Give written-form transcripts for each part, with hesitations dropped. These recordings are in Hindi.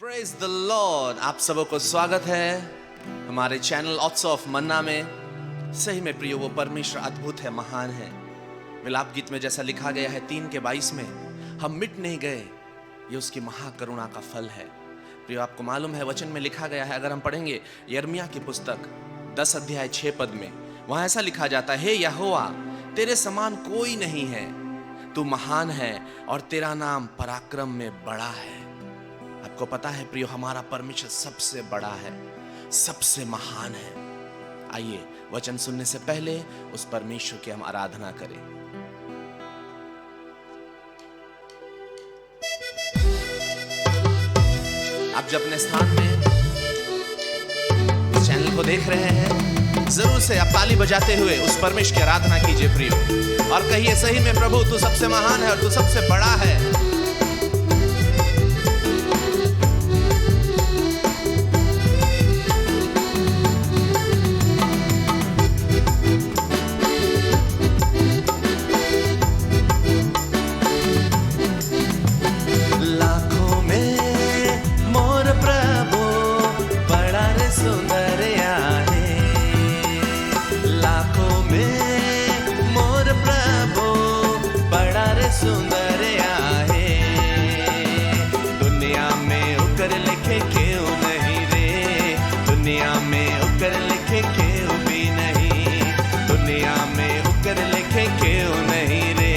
Praise the Lord. आप सबों को स्वागत है हमारे चैनल ऑट्स ऑफ मन्ना में। सही में प्रियो, वो परमेश्वर अद्भुत है, महान है। मिलाप गीत में जैसा लिखा गया है 3:22 में, हम मिट नहीं गए, ये उसकी महाकरुणा का फल है। प्रियो, आपको मालूम है वचन में लिखा गया है, अगर हम पढ़ेंगे यिर्मयाह की पुस्तक 10 अध्याय 6 पद में, वहां ऐसा लिखा जाता है, हे यहोवा, तेरे समान कोई नहीं है, तू महान है और तेरा नाम पराक्रम में बड़ा है। आपको पता है प्रियो, हमारा परमेश्वर सबसे बड़ा है, सबसे महान है। आइए वचन सुनने से पहले उस परमेश्वर की हम आराधना करें। आप जब अपने स्थान में इस चैनल को देख रहे हैं, जरूर से आप ताली बजाते हुए उस परमेश्वर की आराधना कीजिए प्रियो, और कहिए, सही में प्रभु तू सबसे महान है और तू सबसे बड़ा है। सुंदर आहे दुनिया में उकर लिखे क्यों नहीं रे, दुनिया में उकर लिखे क्यों भी नहीं, दुनिया में उकर लिखे क्यों नहीं रे,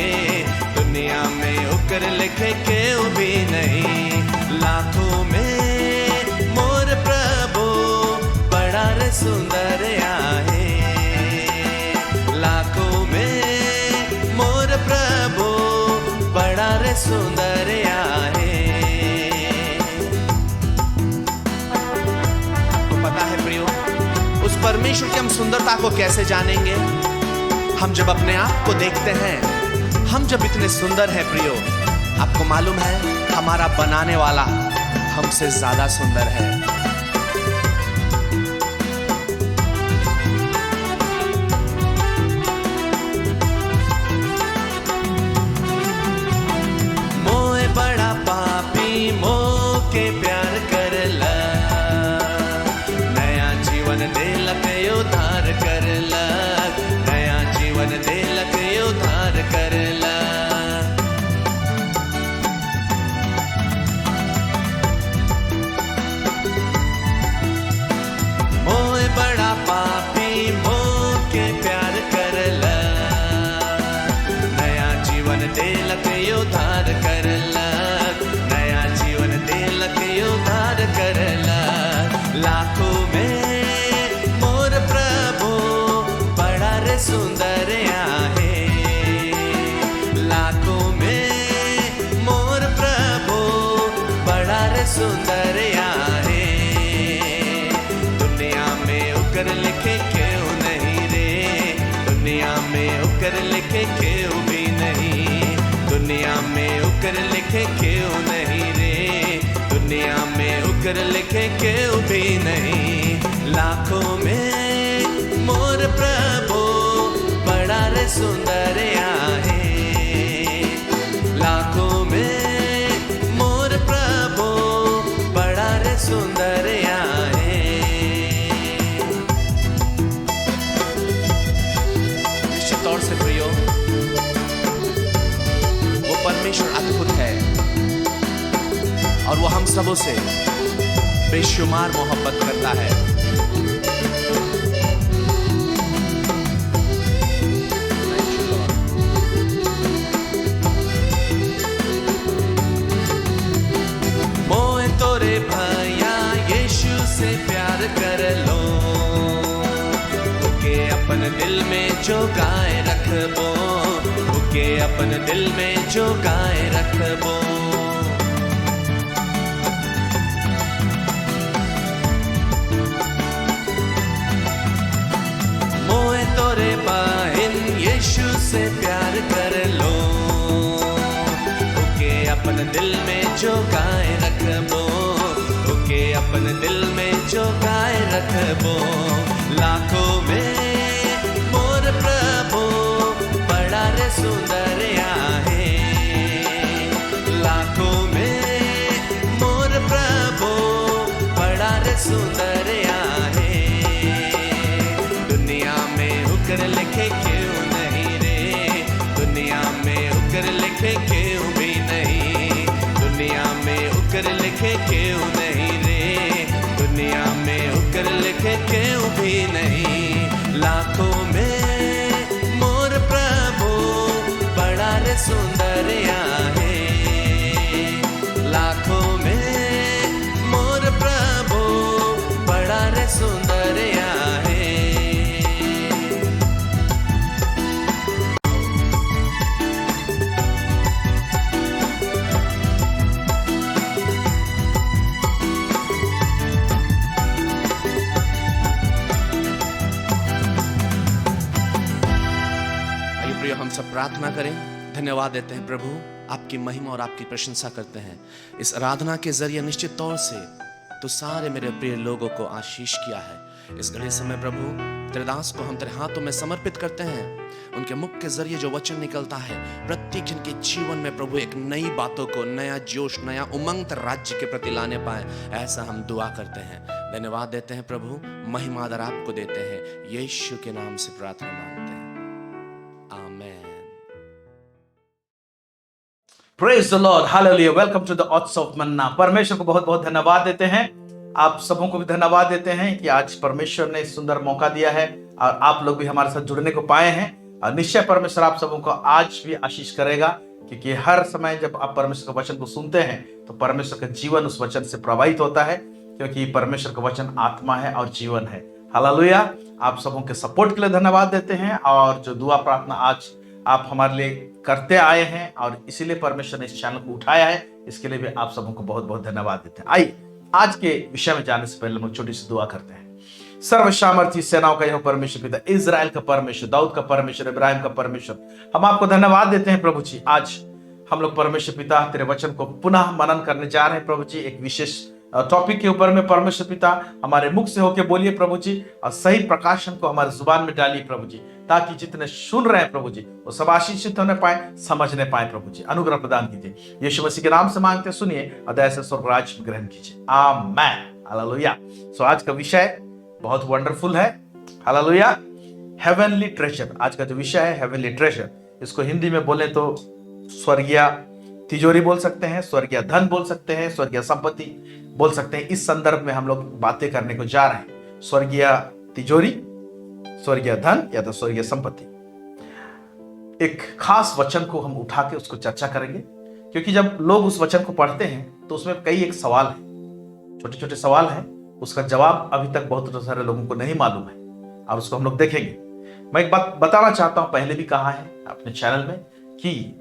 दुनिया में उकर लिखे क्यों भी नहीं। लाखों में मोर प्रभु बड़ा रे सुंदर आहे, लाखों में मोर प्रभु बड़ा रे सुंदर आहे। आपको पता है प्रियो, उस परमेश्वर की हम सुंदरता को कैसे जानेंगे? हम जब अपने आप को देखते हैं, हम जब इतने सुंदर हैं प्रियो, आपको मालूम है हमारा बनाने वाला हमसे ज्यादा सुंदर है। के प्यार करला, नया जीवन देलक उद्धार करला, नया जीवन देलक उद्धार करला। मोह बड़ा पापी मोह के प्यार करला, नया जीवन देलक उद्धार करला, उद्धार करला। लाखों में मोर प्रभु बड़ा रे सुंदर आहे, लाखों में मोर प्रभु बड़ा रे सुंदर आहे। दुनिया में उकर लिखे क्यों नहीं रे, दुनिया में उकर लिखे क्यों भी नहीं, दुनिया में उकर लिखे क्यों नहीं रे, दुनिया में उकर लिखे क्यों भी नहीं। लाखों में मोर प्रभु बड़ा रे सुंदर आहे, लाखों में मोर प्रभु बड़ा रे सुंदर आहे। निश्चित तौर से प्रियो, वो परमेश्वर अद्भुत है और वो हम सबों से बेशुमार मोहब्बत करता है। मोए तोरे भैया यीशु से प्यार कर लो, ओके अपन दिल में जोगाए रखबो, ओके अपन दिल में जोगाए रखबो। तोरे बहन यीशु से प्यार कर लो, ओके अपन दिल में जोगाए रखबो, ओके अपन दिल में जोगाए रखबो। लाखों में मोर प्रभु बड़ा रे सुंदर आहे, लाखों में मोर प्रभु सुंदर आहे। दुनिया में उकर लिखे क्यों नहीं रे, दुनिया में उकर लिखे क्यों भी नहीं, दुनिया में उकर लिखे क्यों नहीं रे, दुनिया में उकर लिखे क्यों भी नहीं। लाखों में मोर प्रभु बड़ा रे सुंदर आहे, लाखों में मोर प्रभु बड़ा रे सुंदर आहे। प्रिय, हम सब प्रार्थना करें। धन्यवाद देते हैं प्रभु, आपकी महिमा और आपकी प्रशंसा करते हैं। इस आराधना के जरिए निश्चित तौर से तो सारे मेरे प्रिय लोगों को आशीष किया है। इस घड़ी समय प्रभु तेरे दास को हम तेरे हाथों में समर्पित करते हैं। उनके मुख के जरिए जो वचन निकलता है प्रत्येक जन के जीवन में प्रभु एक नई बातों को, नया जोश, नया उमंग राज्य के प्रति लाने पाए, ऐसा हम दुआ करते हैं। धन्यवाद देते हैं प्रभु, महिमा आदर आपको देते हैं। यीशु के नाम से प्रार्थना मांगते हैं, आमेन। Praise the Lord, Hallelujah. Welcome to the Odds of Manna. परमेश्वर को बहुत बहुत धन्यवाद देते हैं। आप सबों को भी धन्यवाद देते हैं कि आज परमेश्वर ने सुंदर मौका दिया है और आप लोग भी हमारे साथ जुड़ने को पाए हैं। और निश्चय परमेश्वर आप सबों को आज भी आशीष करेगा, क्योंकि हर समय जब आप परमेश्वर के वचन को सुनते हैं तो परमेश्वर का जीवन उस वचन से प्रभावित होता है, क्योंकि परमेश्वर का वचन आत्मा है और जीवन है। हालेलुया। आप सबों के सपोर्ट के लिए धन्यवाद देते हैं, और जो दुआ प्रार्थना आज आप हमारे लिए करते आए हैं और इसीलिए परमेश्वर ने इस चैनल को उठाया है, इसके लिए भी आप सबों को बहुत बहुत धन्यवाद देते हैं। आइए आज के विषय में जाने से पहले हम छोटी सी दुआ करते हैं। सर्वसामर्थी सेनाओं का यह परमेश्वर पिता, इजराइल का परमेश्वर, दाऊद का परमेश्वर, इब्राहिम का परमेश्वर, हम आपको धन्यवाद देते हैं प्रभु जी। आज हम लोग परमेश्वर पिता तेरे वचन को पुनः मनन करने जा रहे हैं प्रभु जी। एक विशेष टॉपिक के ऊपर में परमेश्वर पिता हमारे मुख से होके बोलिए प्रभु जी, और सही प्रकाशन को हमारे जुबान में डालिए प्रभु जी, ताकि जितने सुन रहे हैं प्रभु जी वो सब आशीषित होने पाए, समझने पाए प्रभु जी। अनुग्रह प्रदान कीजिए, यीशु मसीह के नाम से मांगते सुनिए और दया से स्वर्ग राज्य में ग्रहण कीजिए, आमेन। हालेलुया। सो आज का विषय बहुत वंडरफुल है। हालेलुया। हेवनली ट्रेजर, आज का जो विषय है हेवनली ट्रेजर, इसको हिंदी में बोले तो स्वर्गीय तिजोरी बोल सकते हैं, स्वर्गीय धन बोल सकते हैं, स्वर्गीय संपत्ति बोल सकते हैं। इस संदर्भ में हम लोग बातें करने को जा रहे हैं। स्वर्गीय तिजोरी, स्वर्गीय धन या तो स्वर्गीय संपत्ति। एक खास वचन को हम उठा के उसको चर्चा करेंगे, क्योंकि जब लोग उस वचन को पढ़ते हैं तो उसमें कई एक सवाल है, छोटे छोटे सवाल है, उसका जवाब अभी तक बहुत सारे लोगों को नहीं मालूम है, और उसको हम लोग देखेंगे। मैं एक बात बताना चाहता हूं, पहले भी कहा है अपने चैनल में, कि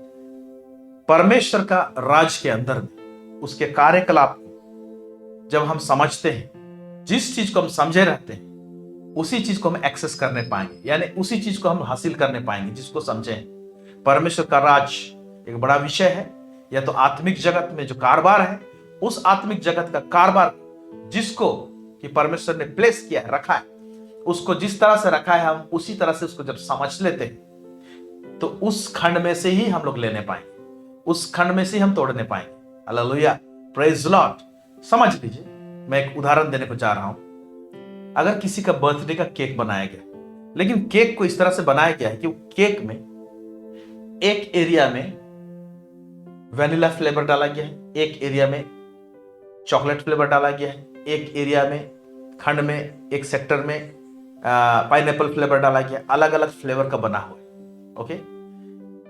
परमेश्वर का राज के अंदर में उसके कार्यकलाप को जब हम समझते हैं, जिस चीज को हम समझे रहते हैं उसी चीज को हम एक्सेस करने पाएंगे, यानी उसी चीज को हम हासिल करने पाएंगे जिसको समझे। परमेश्वर का राज एक बड़ा विषय है, या तो आत्मिक जगत में जो कारोबार है, उस आत्मिक जगत का कारोबार जिसको कि परमेश्वर ने प्लेस किया है, रखा है, उसको जिस तरह से रखा है हम उसी तरह से उसको जब समझ लेते हैं तो उस खंड में से ही हम लोग लेने पाएंगे, उस खंड में से हम तोड़ने पाएंगे। Hallelujah, praise the Lord. समझ लीजिए, मैं एक उदाहरण देने को जा रहा हूं। अगर किसी का बर्थडे का केक बनाया गया, लेकिन केक को इस तरह से बनाया गया है कि केक में एक एरिया में वैनिला फ्लेवर डाला गया है, एक एरिया में चॉकलेट फ्लेवर डाला गया है, एक एरिया में खंड में एक सेक्टर में पाइनएप्पल फ्लेवर डाला गया, अलग अलग फ्लेवर का बना हुआ है। ओके,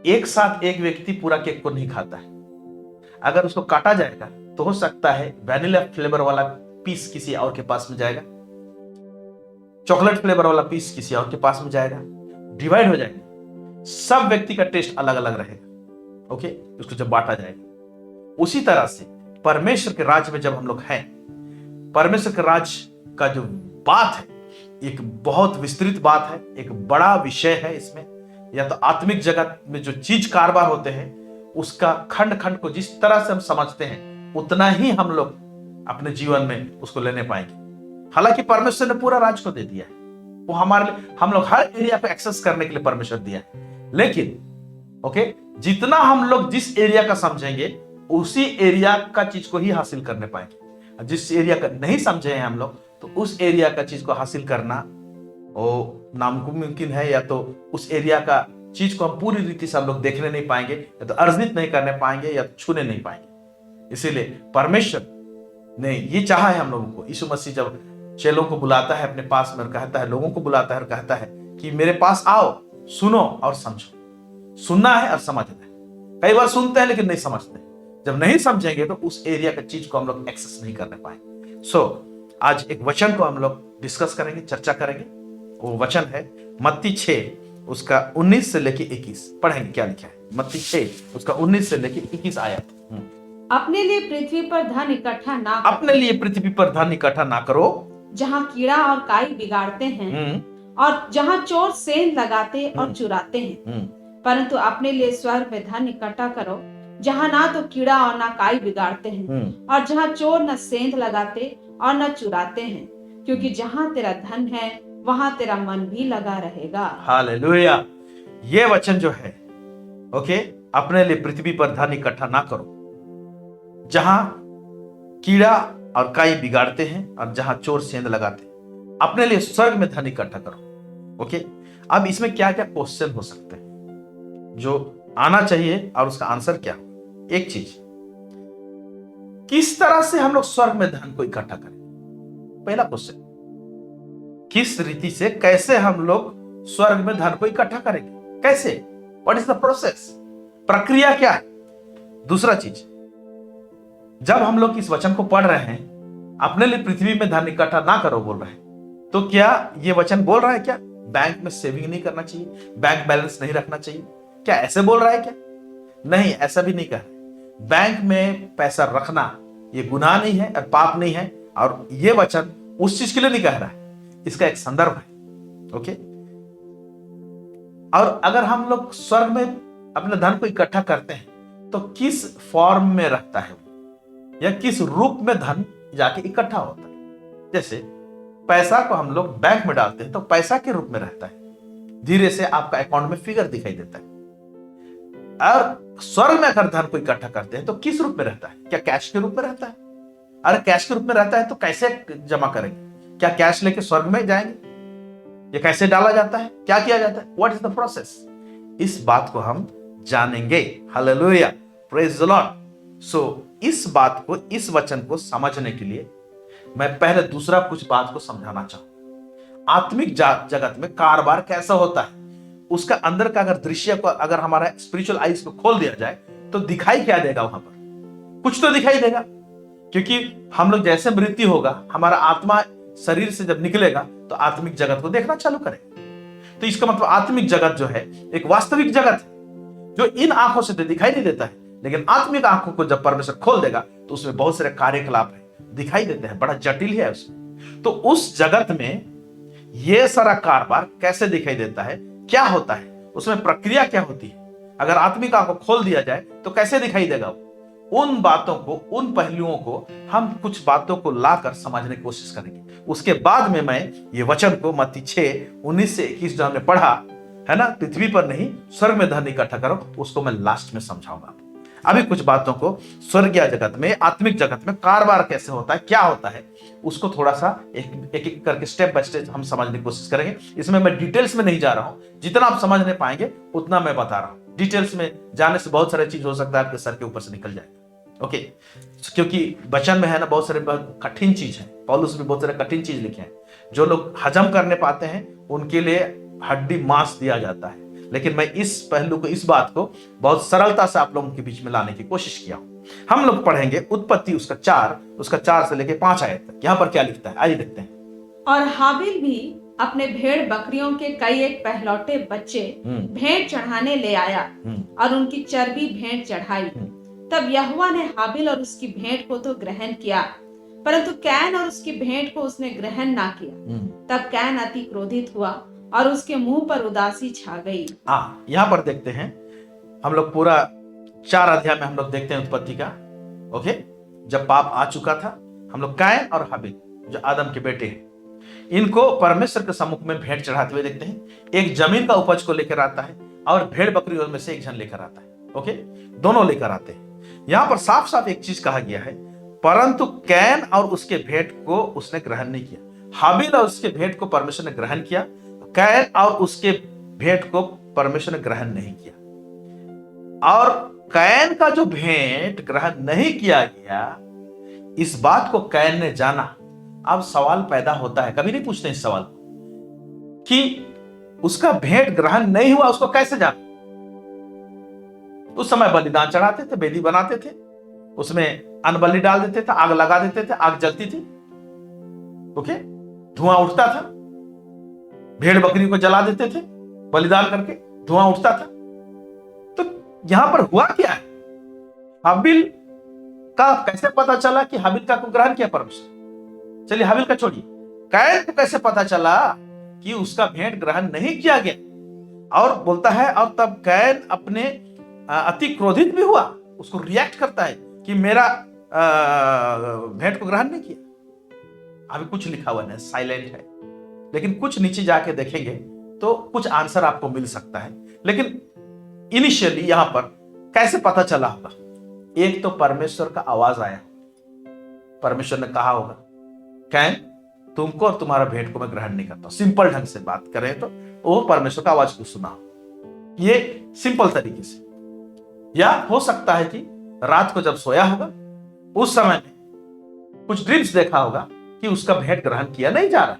एक साथ एक व्यक्ति पूरा केक को नहीं खाता है। अगर उसको काटा जाएगा तो हो सकता है वैनिला फ्लेवर वाला पीस किसी और के पास में जाएगा, चॉकलेट फ्लेवर वाला पीस किसी और के पास में जाएगा, डिवाइड हो जाएगा। सब व्यक्ति का टेस्ट अलग अलग रहेगा। ओके, उसको जब बांटा जाएगा। उसी तरह से परमेश्वर के राज में जब हम लोग हैं, परमेश्वर के राज का जो बात है एक बहुत विस्तृत बात है, एक बड़ा विषय है। इसमें या तो आत्मिक जगत में जो चीज कारोबार होते हैं उसका खंड खंड को जिस तरह से हम समझते हैं उतना ही हम लोग अपने जीवन में उसको लेने पाएंगे। हालांकि परमेश्वर ने पूरा राज को दे दिया है, वो हमारे लिए, हम लोग हर एरिया पे एक्सेस करने के लिए परमेश्वर दिया है। लेकिन ओके, जितना हम लोग जिस एरिया का समझेंगे उसी एरिया का चीज को ही हासिल करने पाएंगे। जिस एरिया का नहीं समझे हैं हम लोग, तो उस एरिया का चीज को हासिल करना वो नामुमकिन है, या तो उस एरिया का चीज को हम पूरी रीति से हम लोग देखने नहीं पाएंगे, या तो अर्जित नहीं करने पाएंगे, या तो छूने नहीं पाएंगे। इसीलिए परमेश्वर ने ये चाहा है हम लोगों को। यीशु मसीह जब चेलों को बुलाता है अपने पास में और कहता है, लोगों को बुलाता है और कहता है कि मेरे पास आओ, सुनो और समझो। सुनना है और समझना है। कई बार सुनते हैं लेकिन नहीं समझते। जब नहीं समझेंगे तो उस एरिया का चीज को हम लोग एक्सेस नहीं करने पाएंगे। आज एक वचन को हम लोग डिस्कस करेंगे, चर्चा करेंगे। वो वचन है मत्ती 6 उसका 19 से लेके 21। पढ़ेंगे क्या लिखा है। मत्ती 6 उसका 19 से लेके 21 आयत। अपने लिए पृथ्वी पर धन इकट्ठा ना करो, अपने लिए पृथ्वी पर धन इकट्ठा ना करो, जहाँ कीड़ा और काई बिगाड़ते हैं और जहाँ चोर सेंध लगाते और चुराते हैं, परंतु अपने लिए स्वर्ग में धन इकट्ठा करो, जहाँ ना तो कीड़ा और ना काई बिगाड़ते हैं और जहाँ चोर न सेंध लगाते और न चुराते हैं, क्योंकि जहाँ तेरा धन है वहाँ तेरा मन भी लगा रहेगा। हालेलुया। ये वचन जो है, ओके, अपने लिए पृथ्वी पर धन इकट्ठा ना करो, जहां कीड़ा और काई बिगाड़ते हैं और जहां चोर सेंध लगाते हैं। अपने लिए स्वर्ग में धन इकट्ठा करो। ओके, अब इसमें क्या क्या क्वेश्चन हो सकते हैं जो आना चाहिए और उसका आंसर क्या हो। एक चीज, किस तरह से हम लोग स्वर्ग में धन को इकट्ठा करें। पहला क्वेश्चन, किस रीति से, कैसे हम लोग स्वर्ग में धन को इकट्ठा करेंगे, कैसे, व्हाट इज द प्रोसेस, प्रक्रिया क्या है। दूसरा चीज, जब हम लोग इस वचन को पढ़ रहे हैं, अपने लिए पृथ्वी में धन इकट्ठा ना करो बोल रहे हैं, तो क्या ये वचन बोल रहा है क्या बैंक में सेविंग नहीं करना चाहिए, बैंक बैलेंस नहीं रखना चाहिए, क्या ऐसे बोल रहा है क्या? नहीं, ऐसा भी नहीं कह रहा। बैंक में पैसा रखना ये गुनाह नहीं है और पाप नहीं है, और ये वचन उस चीज के लिए नहीं कह रहा है, इसका एक संदर्भ है। ओके, और अगर हम लोग स्वर्ग में अपने धन को इकट्ठा करते हैं तो किस फॉर्म में रखता है या किस रूप में धन जाके इकट्ठा होता है। जैसे पैसा को हम लोग बैंक में डालते हैं तो पैसा के रूप में रहता है, धीरे से आपका अकाउंट में फिगर दिखाई देता है। और स्वर्ग में अगर धन को इकट्ठा करते हैं तो किस रूप में रहता है, क्या कैश के रूप में रहता है? अरे कैश के रूप में रहता है तो कैसे जमा करेंगे, क्या कैश लेके स्वर्ग में जाएंगे, ये कैसे डाला जाता है, क्या किया जाता है, व्हाट इज द प्रोसेस, इस बात को हम जानेंगे। Hallelujah, praise the Lord. So इस बात को, इस वचन को समझने के लिए मैं पहले दूसरा कुछ बात को समझाना चाहूं। आत्मिक जगत में कारोबार कैसा होता है, उसका अंदर का अगर दृश्य को, अगर हमारा स्पिरिचुअल आईज को खोल दिया जाए तो दिखाई क्या देगा, वहां पर कुछ तो दिखाई देगा। क्योंकि हम लोग जैसे मृत्यु होगा, हमारा आत्मा शरीर से जब निकलेगा तो आत्मिक जगत को देखना चालू करेगा। तो इसका मतलब आत्मिक जगत जो है एक वास्तविक जगत है जो इन आंखों से तो दिखाई नहीं देता है, लेकिन आत्मिक आंखों को जब परमेश्वर खोल देगा तो उसमें बहुत सारे कार्यकलाप है, दिखाई देते हैं, बड़ा जटिल है उसमें। तो उस जगत में यह सारा कारोबार कैसे दिखाई देता है, क्या होता है, उसमें प्रक्रिया क्या होती है, अगर आत्मिक आंखों को खोल दिया जाए तो कैसे दिखाई देगा, उन बातों को, उन पहलुओं को हम कुछ बातों को लाकर समझने की कोशिश करेंगे। उसके बाद में मैं ये वचन को मत्ती 6:19 से 21 जो हमने पढ़ा है ना, पृथ्वी पर नहीं स्वर्ग में धन इकट्ठा करो, उसको मैं लास्ट में समझाऊंगा। अभी कुछ बातों को स्वर्गीय जगत में, आत्मिक जगत में कारोबार कैसे होता है, क्या होता है, उसको थोड़ा सा एक एक करके स्टेप बाय स्टेप हम समझने की कोशिश करेंगे। इसमें मैं डिटेल्स में नहीं जा रहा हूं, जितना आप समझने पाएंगे उतना मैं बता रहा हूं। डिटेल्स में जाने से बहुत सारी चीज हो सकता है आपके सर के ऊपर से निकल जाएगा। ओके, क्योंकि वचन में है ना बहुत सारे कठिन चीज है, पौलुस भी बहुत सारे कठिन चीज लिखे हैं, जो लोग हजम करने पाते हैं उनके लिए हड्डी मांस दिया जाता है। लेकिन मैं इस पहलू को, इस बात को बहुत सरलता से आप लोगों के बीच में लाने की कोशिश किया हूं। हम लोग पढ़ेंगे उत्पत्ति उसका 4 से लेके 5 आयत तक। यहाँ पर क्या लिखता है, आइए देखते हैं। और हाबिल भी अपने भेड़ बकरियों के कई एक पहलौठे बच्चे भेंट चढ़ाने ले आया और उनकी चर्बी भेंट चढ़ाई। तब यहोवा ने हाबिल और उसकी भेंट को तो ग्रहण किया, परंतु कैन और उसकी भेंट को उसने ग्रहण ना किया। तब कैन अति क्रोधित हुआ और उसके मुंह पर उदासी छा गई। यहाँ पर देखते हैं हम लोग पूरा 4 अध्याय में हम लोग देखते हैं उत्पत्ति का। ओके, जब पाप आ चुका था, हम लोग कैन और हाबिल जो आदम के बेटे हैं, इनको परमेश्वर के सम्मुख में भेंट चढ़ाते हुए देखते हैं। एक जमीन का उपज को लेकर आता है और भेड़ बकरियों में से एक जन लेकर आता है। ओके, दोनों लेकर आते हैं। यहां पर साफ साफ एक चीज कहा गया है, परंतु कैन और उसके भेंट को उसने ग्रहण नहीं किया। हाबिल और उसके भेंट को परमेश्वर ने ग्रहण किया, कैन और उसके भेंट को परमेश्वर ने ग्रहण नहीं किया। और कैन का जो भेंट ग्रहण नहीं किया गया, इस बात को कैन ने जाना। अब सवाल पैदा होता है, कभी नहीं पूछते इस सवाल को कि उसका भेंट ग्रहण नहीं हुआ, उसको कैसे जाना। उस समय बलिदान चढ़ाते थे, वेदी बनाते थे, उसमें अन्न बलि डाल देते थे, आग लगा देते थे, आग जलती थी, ओके, धुआं उठता था, भेड़ बकरी को जला देते थे, बलिदान करके धुआं उठता था। तो यहां पर हुआ क्या है? हाबिल का कैसे पता चला कि हाबिल का को ग्रहण किया परमेश्वर? चलिए हाबिल का छोड़िए, कैन को कैसे पता चला कि उसका भेंट ग्रहण नहीं किया गया? और बोलता है, और तब कैन अपने अति क्रोधित भी हुआ, उसको रिएक्ट करता है कि मेरा भेंट को ग्रहण नहीं किया। अभी कुछ लिखा हुआ नहीं, साइलेंट है, लेकिन कुछ नीचे जाके देखेंगे तो कुछ आंसर आपको मिल सकता है। लेकिन इनिशियली यहां पर कैसे पता चला होगा? एक तो परमेश्वर का आवाज आया, परमेश्वर ने कहा होगा, कैन तुमको और तुम्हारा भेंट को मैं ग्रहण नहीं करता। सिंपल ढंग से बात करें तो वो परमेश्वर का आवाज को सुना, ये सिंपल तरीके से। या हो सकता है कि रात को जब सोया होगा, उस समय में कुछ ड्रीम्स देखा होगा कि उसका भेंट ग्रहण किया नहीं जा रहा,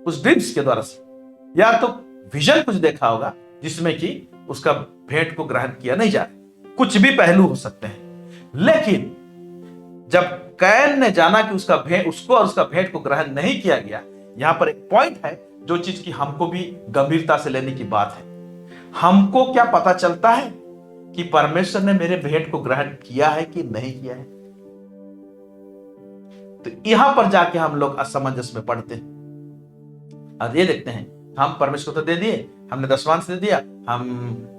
उस ड्रीम्स के द्वारा से। या तो विजन कुछ देखा होगा जिसमें कि उसका भेंट को ग्रहण किया नहीं जा रहा। कुछ भी पहलू हो सकते हैं। लेकिन जब कैन ने जाना कि उसका भेंट, उसको और उसका भेंट को ग्रहण नहीं किया गया, यहां पर एक पॉइंट है जो चीज की हमको भी गंभीरता से लेने की बात है। हमको क्या पता चलता है कि परमेश्वर ने मेरे भेंट को ग्रहण किया है कि नहीं किया है? तो यहां पर जाके हम लोग असमंजस में पड़ते हैं और ये देखते हैं, हम परमेश्वर को तो दे दिए, हमने दशमांश दे दिया, हम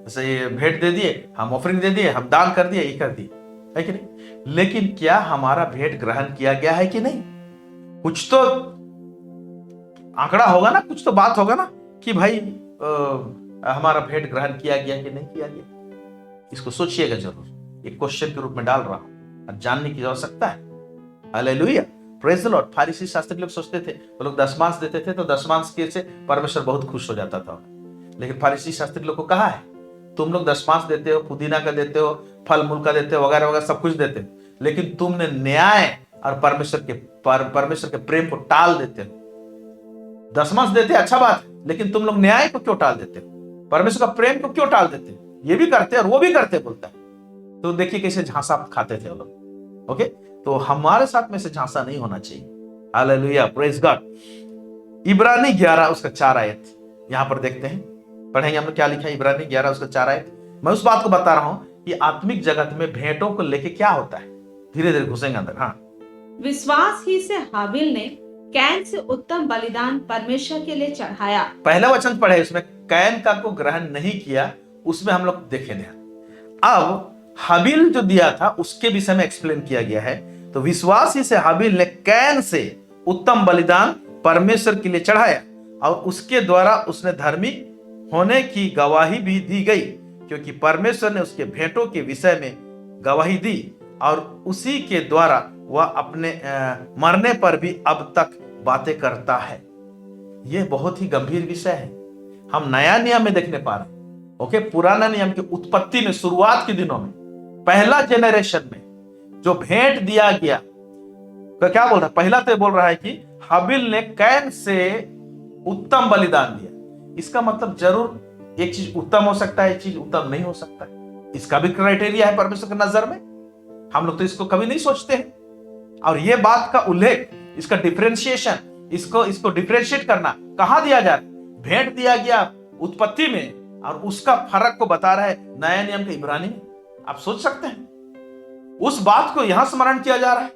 भेंट दे दिए, हम ऑफरिंग दे दिए, हम दान कर दिए, ये कर दिए, है कि नहीं? लेकिन क्या हमारा भेंट ग्रहण किया गया है कि नहीं? कुछ तो आंकड़ा होगा ना, कुछ तो बात होगा ना कि भाई हमारा भेंट ग्रहण किया गया कि नहीं किया गया। इसको सोचिएगा जरूर, एक क्वेश्चन के रूप में डाल रहा हूं और जानने की आवश्यकता है। Hallelujah, praise the Lord. फारिसी शास्त्री लोग सोचते थे, वो लोग दशमांश देते थे तो दशमांश के से परमेश्वर बहुत खुश हो जाता था। लेकिन फारिसी शास्त्री लोग को कहा है, तुम लोग दशमांश देते हो, पुदीना का देते हो, फल मूल का देते हो, वगैरह वगैरह सब कुछ देते हो, लेकिन तुमने न्याय और परमेश्वर के प्रेम को टाल देते हो। दशमांश देते अच्छा बात है, लेकिन तुम लोग न्याय को क्यों टाल देते हो? परमेश्वर का प्रेम को क्यों टाल देते हो? ये भी करते और वो भी करते बोलता है। तो देखिए कैसे झांसा खाते थे वो लोग। ओके, तो हमारे साथ में से झांसा नहीं होना चाहिए। Hallelujah, praise God. इब्रानी 11 उसका 4 आयत यहां पर देखते हैं, पढ़ेंगे हम लोग क्या लिखा है। इब्रानी 11 उसका 4 आयत। मैं उस बात को बता रहा हूं कि आत्मिक जगत में भेंटों को लेके क्या होता है, धीरे धीरे घुसेंगे अंदर। हाँ, विश्वास ही से हाबिल ने कैन से उत्तम बलिदान परमेश्वर के लिए चढ़ाया। पहला वचन पढ़े, उसमें कैन का को ग्रहण नहीं किया, उसमें हम लोग देखे ध्यान। अब हाबिल जो दिया था उसके विषय में एक्सप्लेन किया गया है। तो विश्वास ही से हाबिल ने कैन से उत्तम बलिदान परमेश्वर के लिए चढ़ाया और उसके द्वारा उसने धर्मी होने की गवाही भी दी गई, क्योंकि परमेश्वर ने उसके भेंटों के विषय में गवाही दी और उसी के द्वारा वह अपने मरने पर भी अब तक बातें करता है। यह बहुत ही गंभीर विषय है। हम नया नियम में देखने पा रहे हैं। ओके, पुराना नियम की उत्पत्ति में, शुरुआत के दिनों में, पहला जेनरेशन में जो भेंट दिया गया, तो क्या बोल रहा है? पहला तो बोल रहा है कि हाबिल ने कैन से उत्तम बलिदान दिया। इसका मतलब जरूर एक चीज उत्तम हो सकता है, एक चीज उत्तम नहीं हो सकता है। इसका भी क्राइटेरिया है परमेश्वर की नजर में। हम लोग तो इसको कभी नहीं सोचते हैं। और ये बात का उल्लेख, इसका डिफरेंशिएशन, इसको डिफरेंशिएट करना कहां दिया जा रहा है? भेंट दिया गया उत्पत्ति में, और उसका फर्क को बता रहा है नया नियम के इब्रानी में। आप सोच सकते हैं, उस बात को यहां स्मरण किया जा रहा है।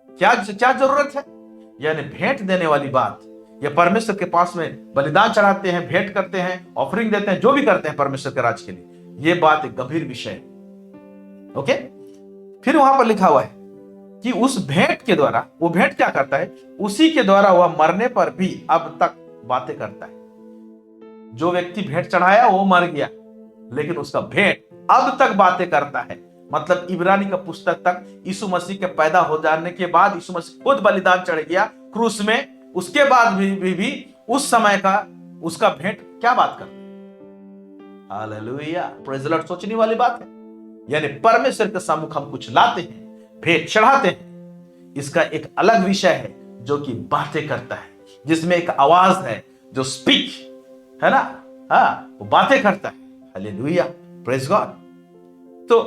क्या जरूरत है? यानी भेंट देने वाली बात, या परमेश्वर के पास में बलिदान चढ़ाते हैं, भेंट करते हैं, ऑफरिंग देते हैं, जो भी करते हैं परमेश्वर के राज के लिए, यह बात एक गंभीर विषय है। ओके, फिर वहां पर लिखा हुआ है कि उस भेंट के द्वारा, वो भेंट क्या करता है? उसी के द्वारा वह मरने पर भी अब तक बातें करता है। जो व्यक्ति भेंट चढ़ाया वो मर गया, लेकिन उसका भेंट अब तक बातें करता है। मतलब इब्रानी का पुस्तक तक यीशु मसीह के पैदा हो जाने के बाद यीशु मसीह खुद बलिदान चढ़ गया क्रूस में, उसके बाद भी उस समय का उसका भेंट क्या बात करते हैं। Hallelujah, praise the Lord. सोचने वाली बात है, यानी परमेश्वर के सम्मुख हम कुछ लाते हैं, भेंट चढ़ाते हैं, इसका एक अलग विषय है जो कि बातें करता है, जिसमें एक आवाज है जो स्पीक है ना, हाँ वो बातें करता है। Hallelujah, praise God. तो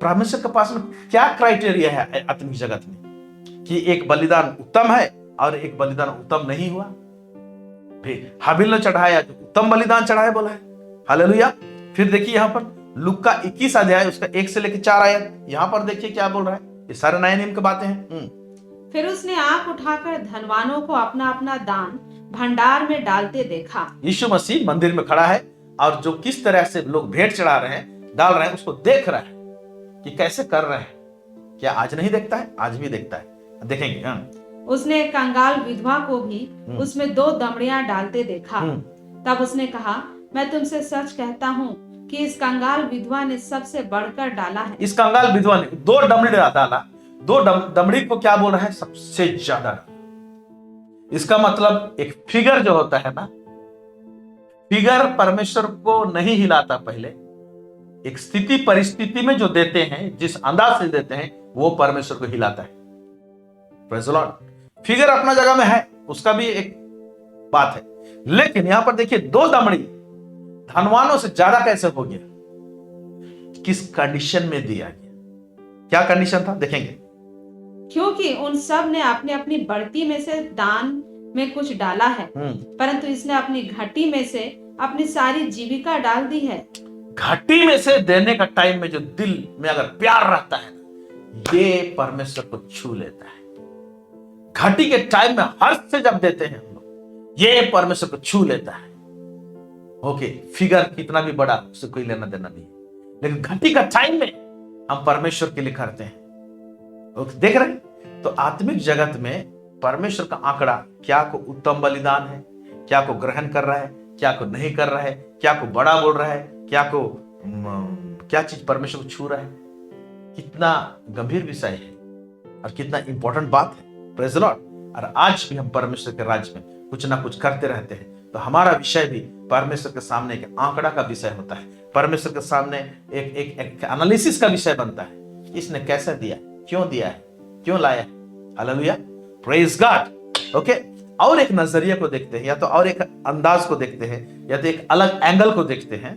परमेश्वर के पास में क्या क्राइटेरिया है आत्मिक जगत में कि एक बलिदान उत्तम है और एक बलिदान उत्तम नहीं हुआ। फिर हाबिल ने चढ़ाया जो उत्तम बलिदान चढ़ाया बोला है। हालेलुया। फिर देखिए यहां पर लूका 21 अध्याय उसका 1 से लेकर 4 आयत, यहां पर देखिए क्या बोल रहा है। ये सारे नए नियम की बातें हैं। फिर उसने आंख उठाकर धनवानों को अपना अपना दान भंडार में डालते देखा। यीशु मसीह मंदिर में खड़ा है और जो किस तरह से लोग भेंट चढ़ा रहे हैं, डाल रहे हैं, उसको देख रहा है कि कैसे कर रहे हैं। क्या आज नहीं देखता है? आज भी देखता है, देखेंगे। हाँ। उसने एक कंगाल विधवा को भी उसमें 2 दमड़ियां डालते देखा। तब उसने कहा, मैं तुमसे सच कहता हूँ कि इस कंगाल विधवा ने सबसे बढ़कर डाला है। इस कंगाल विधवा ने 2 दमड़ी डाला। 2 दमड़ी को क्या बोल रहा है? सबसे ज्यादा। इसका मतलब एक फिगर जो होता है ना, फिगर परमेश्वर को नहीं हिलाता। पहले एक स्थिति परिस्थिति में जो देते हैं, जिस अंदाज से देते हैं, वो परमेश्वर को हिलाता है। Praise the Lord. फिगर अपना जगह में है, उसका भी एक बात है, लेकिन यहां पर देखिए 2 दमड़ी धनवानों से ज्यादा कैसे हो गया? किस कंडीशन में दिया गया? क्या कंडीशन था देखेंगे। क्योंकि उन सब ने अपनी अपनी बढ़ती में से दान में कुछ डाला है, परंतु इसने अपनी घटी में से अपनी सारी जीविका डाल दी है। घटी में से देने का टाइम में जो दिल में अगर प्यार रहता है, ये परमेश्वर को छू लेता है। घटी के टाइम में हर्ष से जब देते हैं हम लोग, ये परमेश्वर को छू लेता है। ओके, फिगर कितना भी बड़ा, उससे कोई लेना देना नहीं, लेकिन घटी का टाइम में हम परमेश्वर के लिए करते हैं। ओके, देख रहे हैं? तो आत्मिक जगत में परमेश्वर का आंकड़ा क्या को उत्तम बलिदान है, क्या को ग्रहण कर रहा है, क्या को नहीं कर रहा है, क्या को बड़ा बोल रहा है, क्या चीज परमेश्वर को छू रहा है। कितना गंभीर विषय है और कितना इंपॉर्टेंट बात है। Praise the Lord. और आज भी हम परमेश्वर के राज्य में कुछ ना कुछ करते रहते हैं, तो हमारा विषय भी परमेश्वर के सामने एक आंकड़ा का विषय होता है। परमेश्वर के सामने एक एनालिसिस का विषय बनता है। इसने कैसे दिया, क्यों दिया है, क्यों लाया है। Hallelujah, praise God. ओके, और एक नजरिया को देखते हैं, या तो और एक अंदाज को देखते हैं, या तो एक अलग एंगल को देखते हैं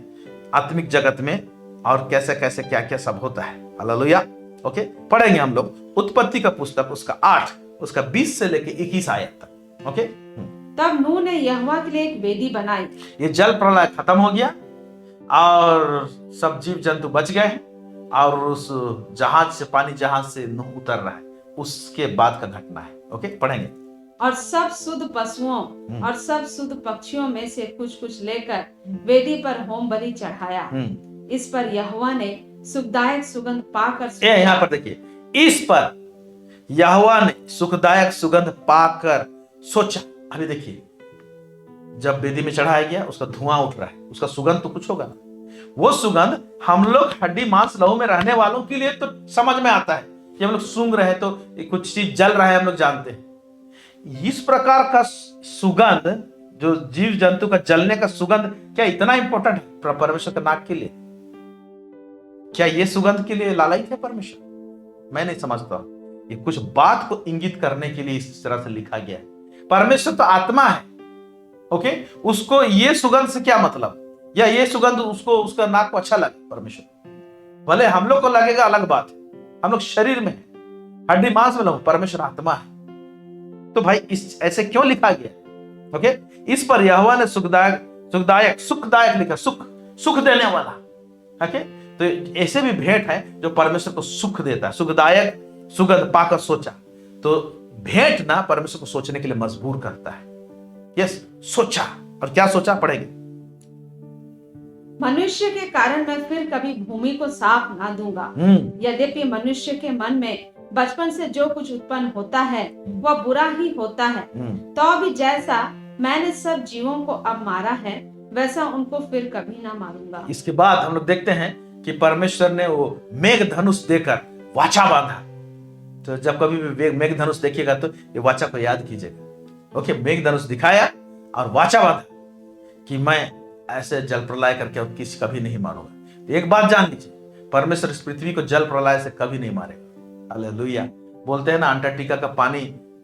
आत्मिक जगत में, और कैसे कैसे क्या क्या सब होता है। हालेलुया। ओके, पढ़ेंगे हम लोग उत्पत्ति का पुस्तक उसका 8 उसका 20 से लेके 21 आयत तक। ओके। तब नूह ने यहोवा के लिए एक वेदी बनाई। ये जल प्रलय खत्म हो गया और सब जीव जंतु बच गए हैं, और उस जहाज से, पानी जहाज से नूह उतर रहा है, उसके बाद का घटना है। ओके, पढ़ेंगे। और सब शुद्ध पशुओं और सब शुद्ध पक्षियों में से कुछ कुछ लेकर वेदी पर होम बलि चढ़ाया। इस पर यहोवा ने सुखदायक सुगंध पाकर, यहाँ पर देखिए, इस पर यहोवा ने सुखदायक सुगंध पाकर सोचा। अभी देखिए, जब वेदी में चढ़ाया गया, उसका धुआं उठ रहा है, उसका सुगंध तो कुछ होगा ना। वो सुगंध हम लोग हड्डी मांस लहू में रहने वालों के लिए तो समझ में आता है कि हम लोग सूंघ रहे हैं तो कुछ चीज जल रहा है, हम लोग जानते हैं। इस प्रकार का सुगंध, जो जीव जंतु का जलने का सुगंध, क्या इतना इंपॉर्टेंट है परमेश्वर के नाक के लिए? क्या ये सुगंध के लिए लालयित है परमेश्वर? मैं नहीं समझता। ये कुछ बात को इंगित करने के लिए इस तरह से लिखा गया है। परमेश्वर तो आत्मा है। ओके, उसको ये सुगंध से क्या मतलब, या ये सुगंध उसको, उसका नाक को अच्छा लगे परमेश्वर। भले हम लोग को लगेगा, अलग बात है, हम लोग शरीर में है, हड्डी मांस में लोग, परमेश्वर आत्मा है। तो भाई इस ऐसे क्यों लिखा गया? ओके, इस पर यहोवा ने सुखदायक लिखा, सुख देने वाला। ओके, तो ऐसे भी भेंट है जो परमेश्वर को सुख देता है। सुखदायक सुगंध पाकर सोचा, तो भेंट ना परमेश्वर को सोचने के लिए मजबूर करता है। यस, सोचा, और क्या सोचा, पढ़ेंगे। मनुष्य के कारण मैं फिर कभी भूमि को साफ ना दूंगा। यद्यपि मनुष्य के मन में बचपन से जो कुछ उत्पन्न होता है वह बुरा ही होता है, तो भी जैसा मैंने सब जीवों को अब मारा है, वैसा उनको फिर कभी ना मारूंगा। इसके बाद हम लोग देखते हैं कि परमेश्वर ने वो मेघ धनुष देकर वाचा बांधा। तो जब कभी भी मेघ धनुष देखिएगा तो ये वाचा को याद कीजिएगा। ओके, मेघ धनुष दिखाया और वाचा बांधा कि मैं ऐसे जल प्रलय करके अब किसी कभी नहीं मारूंगा। तो एक बात जान लीजिए, परमेश्वर इस पृथ्वी को जल प्रलय से कभी नहीं मारेगा। हालेलुया। बोलते हैं ना, अंटार्कटिका का पानी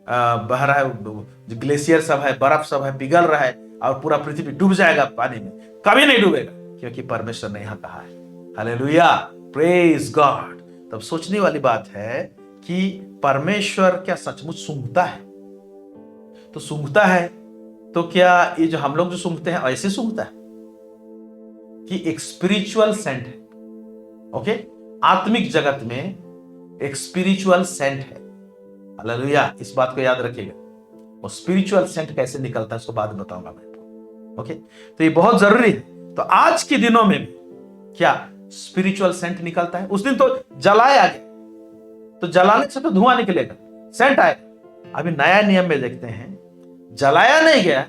बह रहा है, जो ग्लेशियर सब है, बर्फ सब है, पिघल रहा है और पूरा पृथ्वी डूब जाएगा पानी में। कभी नहीं डूबेगा, क्योंकि परमेश्वर ने यहां कहा है। Hallelujah, praise God. तब सोचने वाली बात है कि परमेश्वर क्या सचमुच सूंघता है? तो सूंघता है तो क्या ये जो हम लोग जो सूंघते हैं ऐसे सूंघता है कि एक स्पिरिचुअल सेंट है? ओके, आत्मिक जगत में एक स्पिरिचुअल सेंट है। हालेलुया, इस बात को याद रखिएगा। वो स्पिरिचुअल सेंट कैसे निकलता है उसको बाद में बताऊंगा मैं। ओके, तो ये बहुत जरूरी है। तो आज के दिनों में भी क्या स्पिरिचुअल सेंट निकलता है? उस दिन तो जलाया गया, तो जलाने से तो धुआं निकलेगा, सेंट आएगा। अभी नया नियम में देखते हैं, जलाया नहीं गया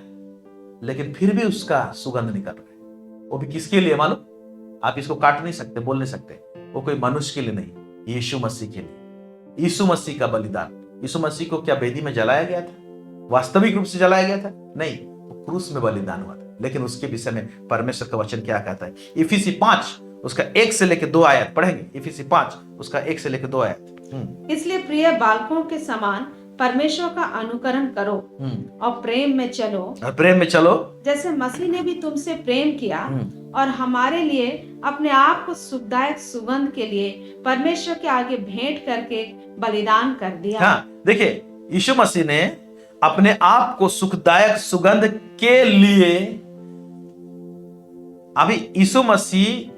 लेकिन फिर भी उसका सुगंध निकल रहा है। वो भी किसके लिए मालूम? आप इसको काट नहीं सकते, बोल नहीं सकते। वो कोई मनुष्य के लिए नहीं, यीशु मसीह के लिए। यीशु मसीह का बलिदान। यीशु मसीह को क्या वेदी में जलाया गया था? वास्तविक रूप से जलाया गया था? नहीं, वो क्रूस में बलिदान हुआ था। लेकिन उसके विषय में परमेश्वर का वचन क्या कहता है? इफिसी 5 उसका 1 से लेकर 2 आयत पढ़ेंगे। इफिसी 5 उसका 1 से लेकर 2 आयत। इसलिए प्रिय बालकों के समान परमेश्वर का अनुकरण करो और प्रेम में चलो। और प्रेम में चलो जैसे मसीह ने भी तुमसे प्रेम किया और हमारे लिए अपने आप को सुखदायक सुगंध के लिए परमेश्वर के आगे भेंट करके बलिदान कर दिया। हाँ, देखिए, यीशु मसीह ने अपने आप को सुखदायक सुगंध के लिए, अभी यीशु मसीह,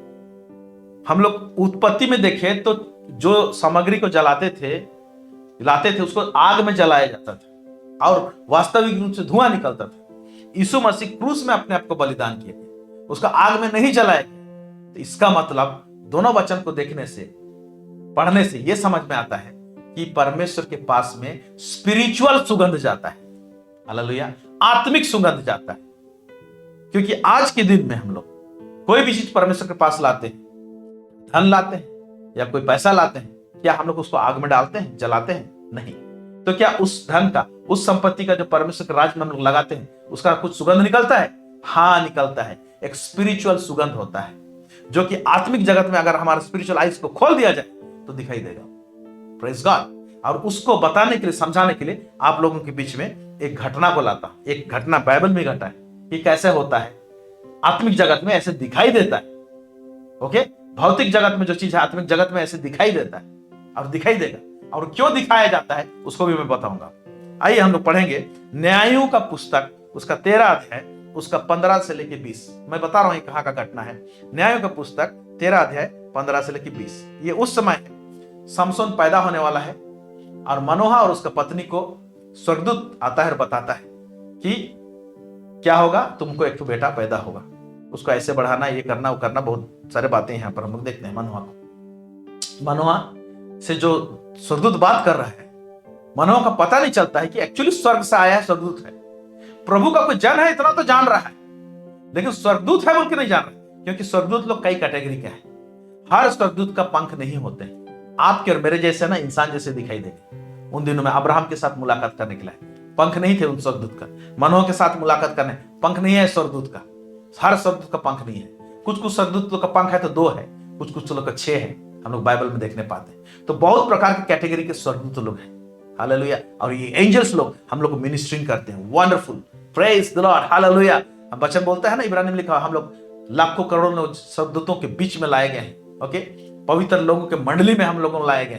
हम लोग उत्पत्ति में देखें तो जो सामग्री को लाते थे उसको आग में जलाया जाता था और वास्तविक रूप से धुआं निकलता था। यीशु मसीह क्रूस में अपने आप को बलिदान किया, उसका आग में नहीं जलाया गया। तो इसका मतलब दोनों वचन को देखने से, पढ़ने से यह समझ में आता है कि परमेश्वर के पास में स्पिरिचुअल सुगंध जाता है। हालेलुया, आत्मिक सुगंध जाता है। क्योंकि आज के दिन में हम लोग कोई भी चीज परमेश्वर के पास लाते हैं, धन लाते हैं या कोई पैसा लाते हैं, क्या हम लोग उसको आग में डालते हैं, जलाते हैं? नहीं। तो क्या उस धन का, उस संपत्ति का जो परमेश्वर के राज में हम लोग लगाते हैं, उसका कुछ सुगंध निकलता है? हाँ, निकलता है। एक स्पिरिचुअल सुगंध होता है जो कि आत्मिक जगत में अगर हमारे स्पिरिचुअल आइज को खोल दिया जाए तो दिखाई देगा। Praise God. और उसको बताने के लिए, समझाने के लिए आप लोगों के बीच में एक घटना को लाता। एक घटना बाइबल में घटा है कि कैसे होता है, आत्मिक जगत में ऐसे दिखाई देता है। ओके, भौतिक जगत में जो चीज है आत्मिक जगत में ऐसे दिखाई देता है और दिखाई देगा। और क्यों दिखाया जाता है उसको भी मैं बताऊंगा। आइए हम लोग पढ़ेंगे न्यायों का पुस्तक, उसका 13 अध्याय, उसका 15 से लेकर 20। मैं बता रहा हूं कहां का घटना है। न्यायों का पुस्तक 13 अध्याय 15 से लेकर 20। ये उस समय है, समसोन पैदा होने वाला है और मनोहा और उसका पत्नी को स्वर्गदूत आता है और बताता है कि क्या होगा, तुमको एक बेटा पैदा होगा, उसको ऐसे बढ़ाना, ये करना, वो करना, बहुत सारे बातें यहाँ पर हम लोग देखते हैं। मनोहा को, मनोहा से जो स्वर्गदूत बात कर रहा है, मनोहा का पता नहीं चलता है कि एक्चुअली स्वर्ग से आया है, स्वर्गदूत है। प्रभु का कोई जन है इतना तो जान रहा है, लेकिन स्वर्गदूत है बोल के नहीं जान रहा, क्योंकि स्वर्गदूत लोग कई कैटेगरी के हैं। हर स्वर्गदूत का पंख नहीं होते। आपके और मेरे जैसे ना इंसान जैसे दिखाई देंगे। उन दिनों में अब्राहम के साथ मुलाकात करने के लिए पंख नहीं थे उन स्वर्गदूत का। मनोह के साथ मुलाकात करने पंख नहीं है स्वर्गदूत का। हर स्वर्गदूत का पंख नहीं है। कुछ कुछ स्वर्गदूत लोग का पंख है तो 2 है, कुछ कुछ लोग का 6 है। हम लोग बाइबल में देखने पाते हैं। तो बहुत प्रकार के कैटेगरी के स्वर्गदूत लोग हैं। हालेलुया। और ये एंजल्स लोग हम लोग को मिनिस्ट्रिंग करते हैं। Wonderful, praise the Lord, hallelujah. वचन बोलता है ना, इब्रानी में लिखा, हम लोग लाखों करोड़ों लोग स्वर्गदूतों के बीच में लाए गए हैं। ओके, पवित्र लोगों के मंडली में हम लोगों को लाए गए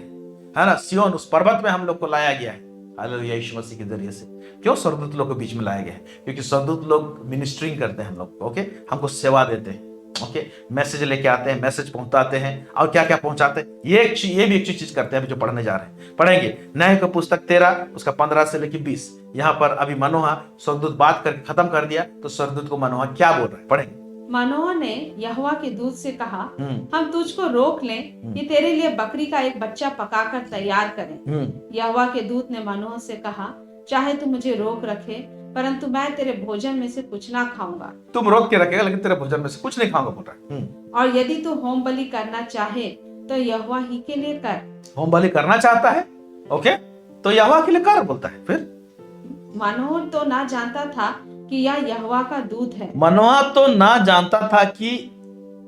है ना। सियोन उस पर्वत में हम लोग को लाया गया है, हालेलुया, यीशु मसीह के जरिए से। क्यों स्वर्गदूत लोग के बीच में लाए गए हैं? क्योंकि स्वर्गदूत लोग मिनिस्ट्रिंग करते हैं हम लोग को। ओके, हमको सेवा देते हैं। ओके, मैसेज लेके आते हैं, मैसेज पहुंचाते हैं, और क्या क्या पहुंचाते हैं, ये भी एक चीज करते हैं जो पढ़ने जा रहे हैं। पढ़ेंगे न्याय का पुस्तक 13 उसका 15 से लेकर 20। यहाँ पर अभी मनोहा स्वर्गदूत बात करके खत्म कर दिया, तो स्वर्गदूत को मनोहा क्या बोल रहा है, पढ़ेंगे। मनोहा ने यहोवा के दूत से कहा, हम तुझको रोक लें कि तेरे लिए बकरी का एक बच्चा पकाकर तैयार करें। यहोवा के दूत ने मनोहा से कहा, चाहे तू मुझे रोक रखे, परंतु मैं तेरे भोजन में से कुछ ना खाऊंगा। तुम रोक के रखेगा लेकिन तेरे भोजन में से कुछ नहीं खाऊंगा, बोल रहा है। और यदि तू होम बलि करना चाहे तो यहोवा ही के लिए कर। होम बलि करना चाहता है, ओके, तो यहोवा के लिए कर बोलता है। फिर मनोह तो ना जानता था कि यह यहोवा का दूत है। मनोहा तो ना जानता था कि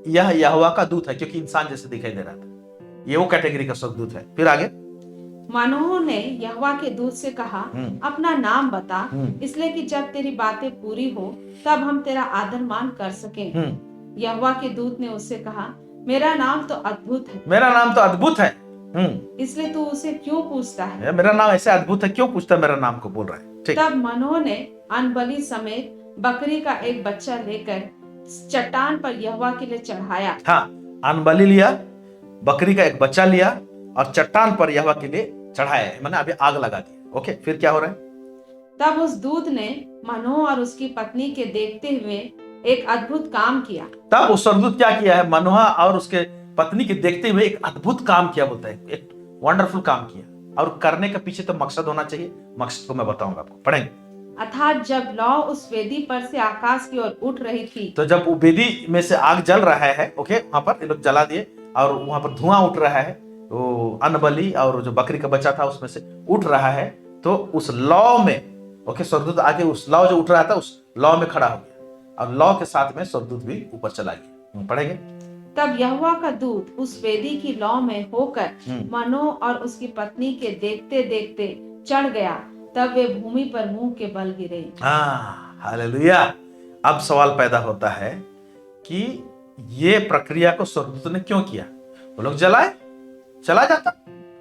यह यहोवा का दूत है, क्योंकि इंसान जैसे दिखाई दे रहा था। ये वो कैटेगरी का स्वर्गदूत है। फिर आगे मनोह ने यहोवा के दूत से कहा, अपना नाम बता, इसलिए कि जब तेरी बातें पूरी हो तब हम तेरा आदर मान कर सकें। यहोवा के दूत ने उससे कहा, मेरा नाम तो अद्भुत है, मेरा नाम तो अद्भुत है, इसलिए तू उसे क्यों पूछता है? मेरा नाम ऐसे अद्भुत है, क्यों पूछता है? मेरा नाम को बोल रहा है। ठीक। तब मनोह ने अनबलि समेत बकरी का एक बच्चा लेकर चट्टान पर यहोवा के लिए चढ़ाया। हाँ, अनबलि लिया, बकरी का एक बच्चा लिया और चट्टान पर यहोवा के लिए चढ़ाया, मैंने अभी आग लगा दी। ओके, फिर क्या हो रहा है? तब उस दूत ने मनोह और उसकी पत्नी के देखते हुए एक अद्भुत काम किया। तब उस स्वर्गदूत क्या किया है? मनोहा और उसके पत्नी के देखते हुए एक अद्भुत काम किया, बोलता है, एक वंडरफुल काम किया। और करने के पीछे तो मकसद होना चाहिए, मकसद को मैं बताऊंगा आपको, पढ़ेंगे। अर्थात जब लौ उस वेदी पर से आकाश की ओर उठ रही थी, तो जब वो वेदी में से आग जल रहा है, ओके, वहां पर ये लोग जला दिए और वहां पर धुआं उठ रहा है, वो अनबलि और जो बकरी का बच्चा था उसमें से उठ रहा है, तो उस लौ में, ओके, स्वर्गदूत आके उस लौ जो उठ रहा था उस लौ में खड़ा हो गया और लौ के साथ में स्वर्गदूत भी ऊपर चला गया। पढ़ेंगे। तब यहोवा का दूत उस वेदी की लौ में होकर मनोह और उसकी पत्नी के देखते देखते चढ़ गया, तब वे भूमि पर मुंह के बल गिरे। हालेलुया। अब सवाल पैदा होता है कि ये प्रक्रिया को स्वर्गदूत ने क्यों किया? वो लोग जलाए, चला जाता,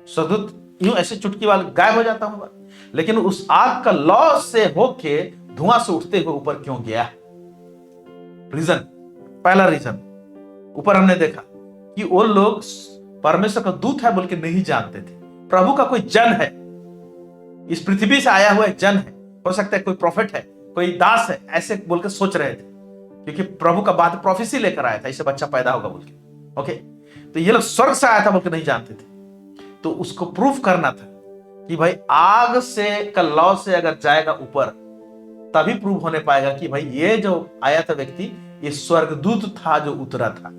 स्वर्गदूत यूं ऐसे चुटकी वाले गायब हो जाता होगा, लेकिन उस आग का लौ से होके धुआं से उठते हुए ऊपर क्यों गया? रीजन, पहला रीजन, ऊपर हमने देखा कि वो लोग परमेश्वर का दूत है बोल के नहीं जानते थे। प्रभु का कोई जन है, इस पृथ्वी से आया हुआ एक जन है, हो सकता है कोई प्रॉफिट है, कोई दास है, ऐसे बोल के सोच रहे थे, क्योंकि प्रभु का बात प्रोफेसी लेकर आया था, इससे बच्चा पैदा होगा बोल के। ओके, तो ये लोग स्वर्ग से आया था बोल के नहीं जानते थे। तो उसको प्रूफ करना था कि भाई आग से का लौ से अगर जाएगा ऊपर तभी प्रूव होने पाएगा कि भाई ये जो आया था व्यक्ति ये स्वर्गदूत था जो उतरा था।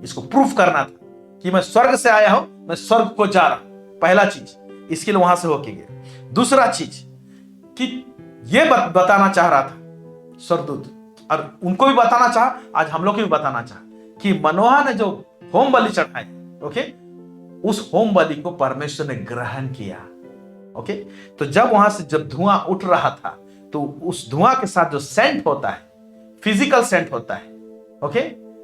इसको प्रूफ करना था कि मैं स्वर्ग से आया हूं, मैं स्वर्ग को जा रहा हूं। पहला चीज, इसके लिए वहां से होके गया। दूसरा चीज कि ये बताना चाह रहा था स्वर्गदूत, और उनको भी बताना चाहा, आज हम लोग को भी बताना चाहा कि मनोहा ने जो होम बलि चढ़ाई, ओके, उस होम बलि को परमेश्वर ने ग्रहण किया। ओके, तो जब वहां से जब धुआं उठ रहा था तो उस धुआं के साथ जो सेंट होता है, फिजिकल सेंट होता है, ओके,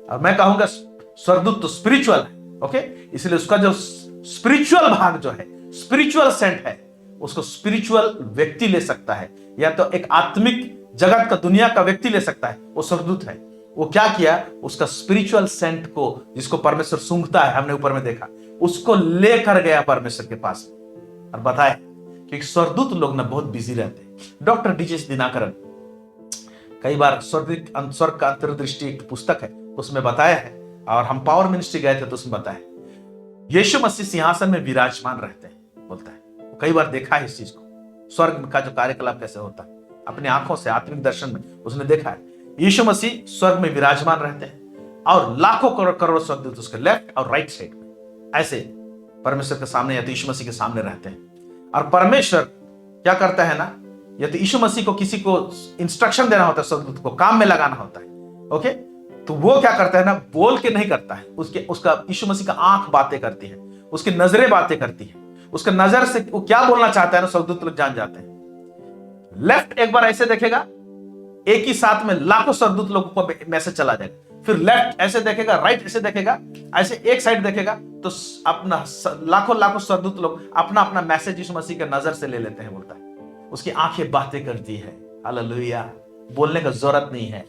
और मैं कहूंगा स्वर्गदूत तो स्पिरिचुअल है, ओके, इसलिए उसका जो स्पिरिचुअल भाग जो है, स्पिरिचुअल सेंट है, उसको स्पिरिचुअल व्यक्ति ले सकता है, या तो एक आत्मिक जगत का दुनिया का व्यक्ति ले सकता है, वो स्वर्गदूत है। वो क्या किया? उसका स्पिरिचुअल सेंट को, जिसको परमेश्वर सूंघता है, हमने ऊपर में देखा, उसको लेकर गया परमेश्वर के पास और बताया, क्योंकि स्वर्गदूत लोग ना बहुत बिजी रहते हैं। डॉक्टर डीजेस दिनाकरन कई बार स्वर्ग का अंतर्दृष्टि एक पुस्तक है, उसमें बताया है, और हम पावर मिनिस्ट्री गए थे तो उसमें बताया, यीशु मसीह सिंहासन में विराजमान रहते हैं, बोलता है। कई बार देखा है इस चीज को, स्वर्ग का जो कार्यकलाप कैसे होता है, अपने आंखों से आत्मिक दर्शन में उसने देखा है। यीशु मसीह स्वर्ग में विराजमान रहते हैं और लाखों करोड़ स्वर्गदूत उसके लेफ्ट और राइट साइड में ऐसे परमेश्वर के सामने या तो यीशु मसीह के सामने रहते हैं। और परमेश्वर क्या करता है ना, या तो यीशु मसीह को किसी को इंस्ट्रक्शन देना होता है, स्वर्गदूत को काम में लगाना होता है, ओके, तो वो क्या करता है ना, बोल के नहीं करता है, उसका यीशु मसीह का आंख बातें करती है, उसकी नजरें बातें करती है, उसके नजर से वो क्या बोलना चाहता है ना, स्वर्गदूत लोग जान जाते हैं। लेफ्ट एक बार ऐसे देखेगा, एक ही साथ में लाखों स्वर्गदूत लोगों को मैसेज चला जाएगा, फिर लेफ्ट ऐसे देखेगा, राइट ऐसे देखेगा, ऐसे एक साइड देखेगा, तो अपना लाखों स्वर्गदूत लोग अपना अपना मैसेज यीशु मसीह के नजर से ले लेते हैं, बोलता है। उसकी आंखें बातें करती है, हालेलुया, बोलने का जरूरत नहीं है।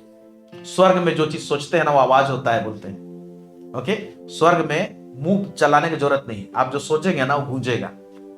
स्वर्ग में जो चीज सोचते हैं ना वो आवाज होता है, बोलते हैं, ओके, स्वर्ग में मुंह चलाने की जरूरत नहीं है, आप जो सोचेंगे ना वो गूंजेगा।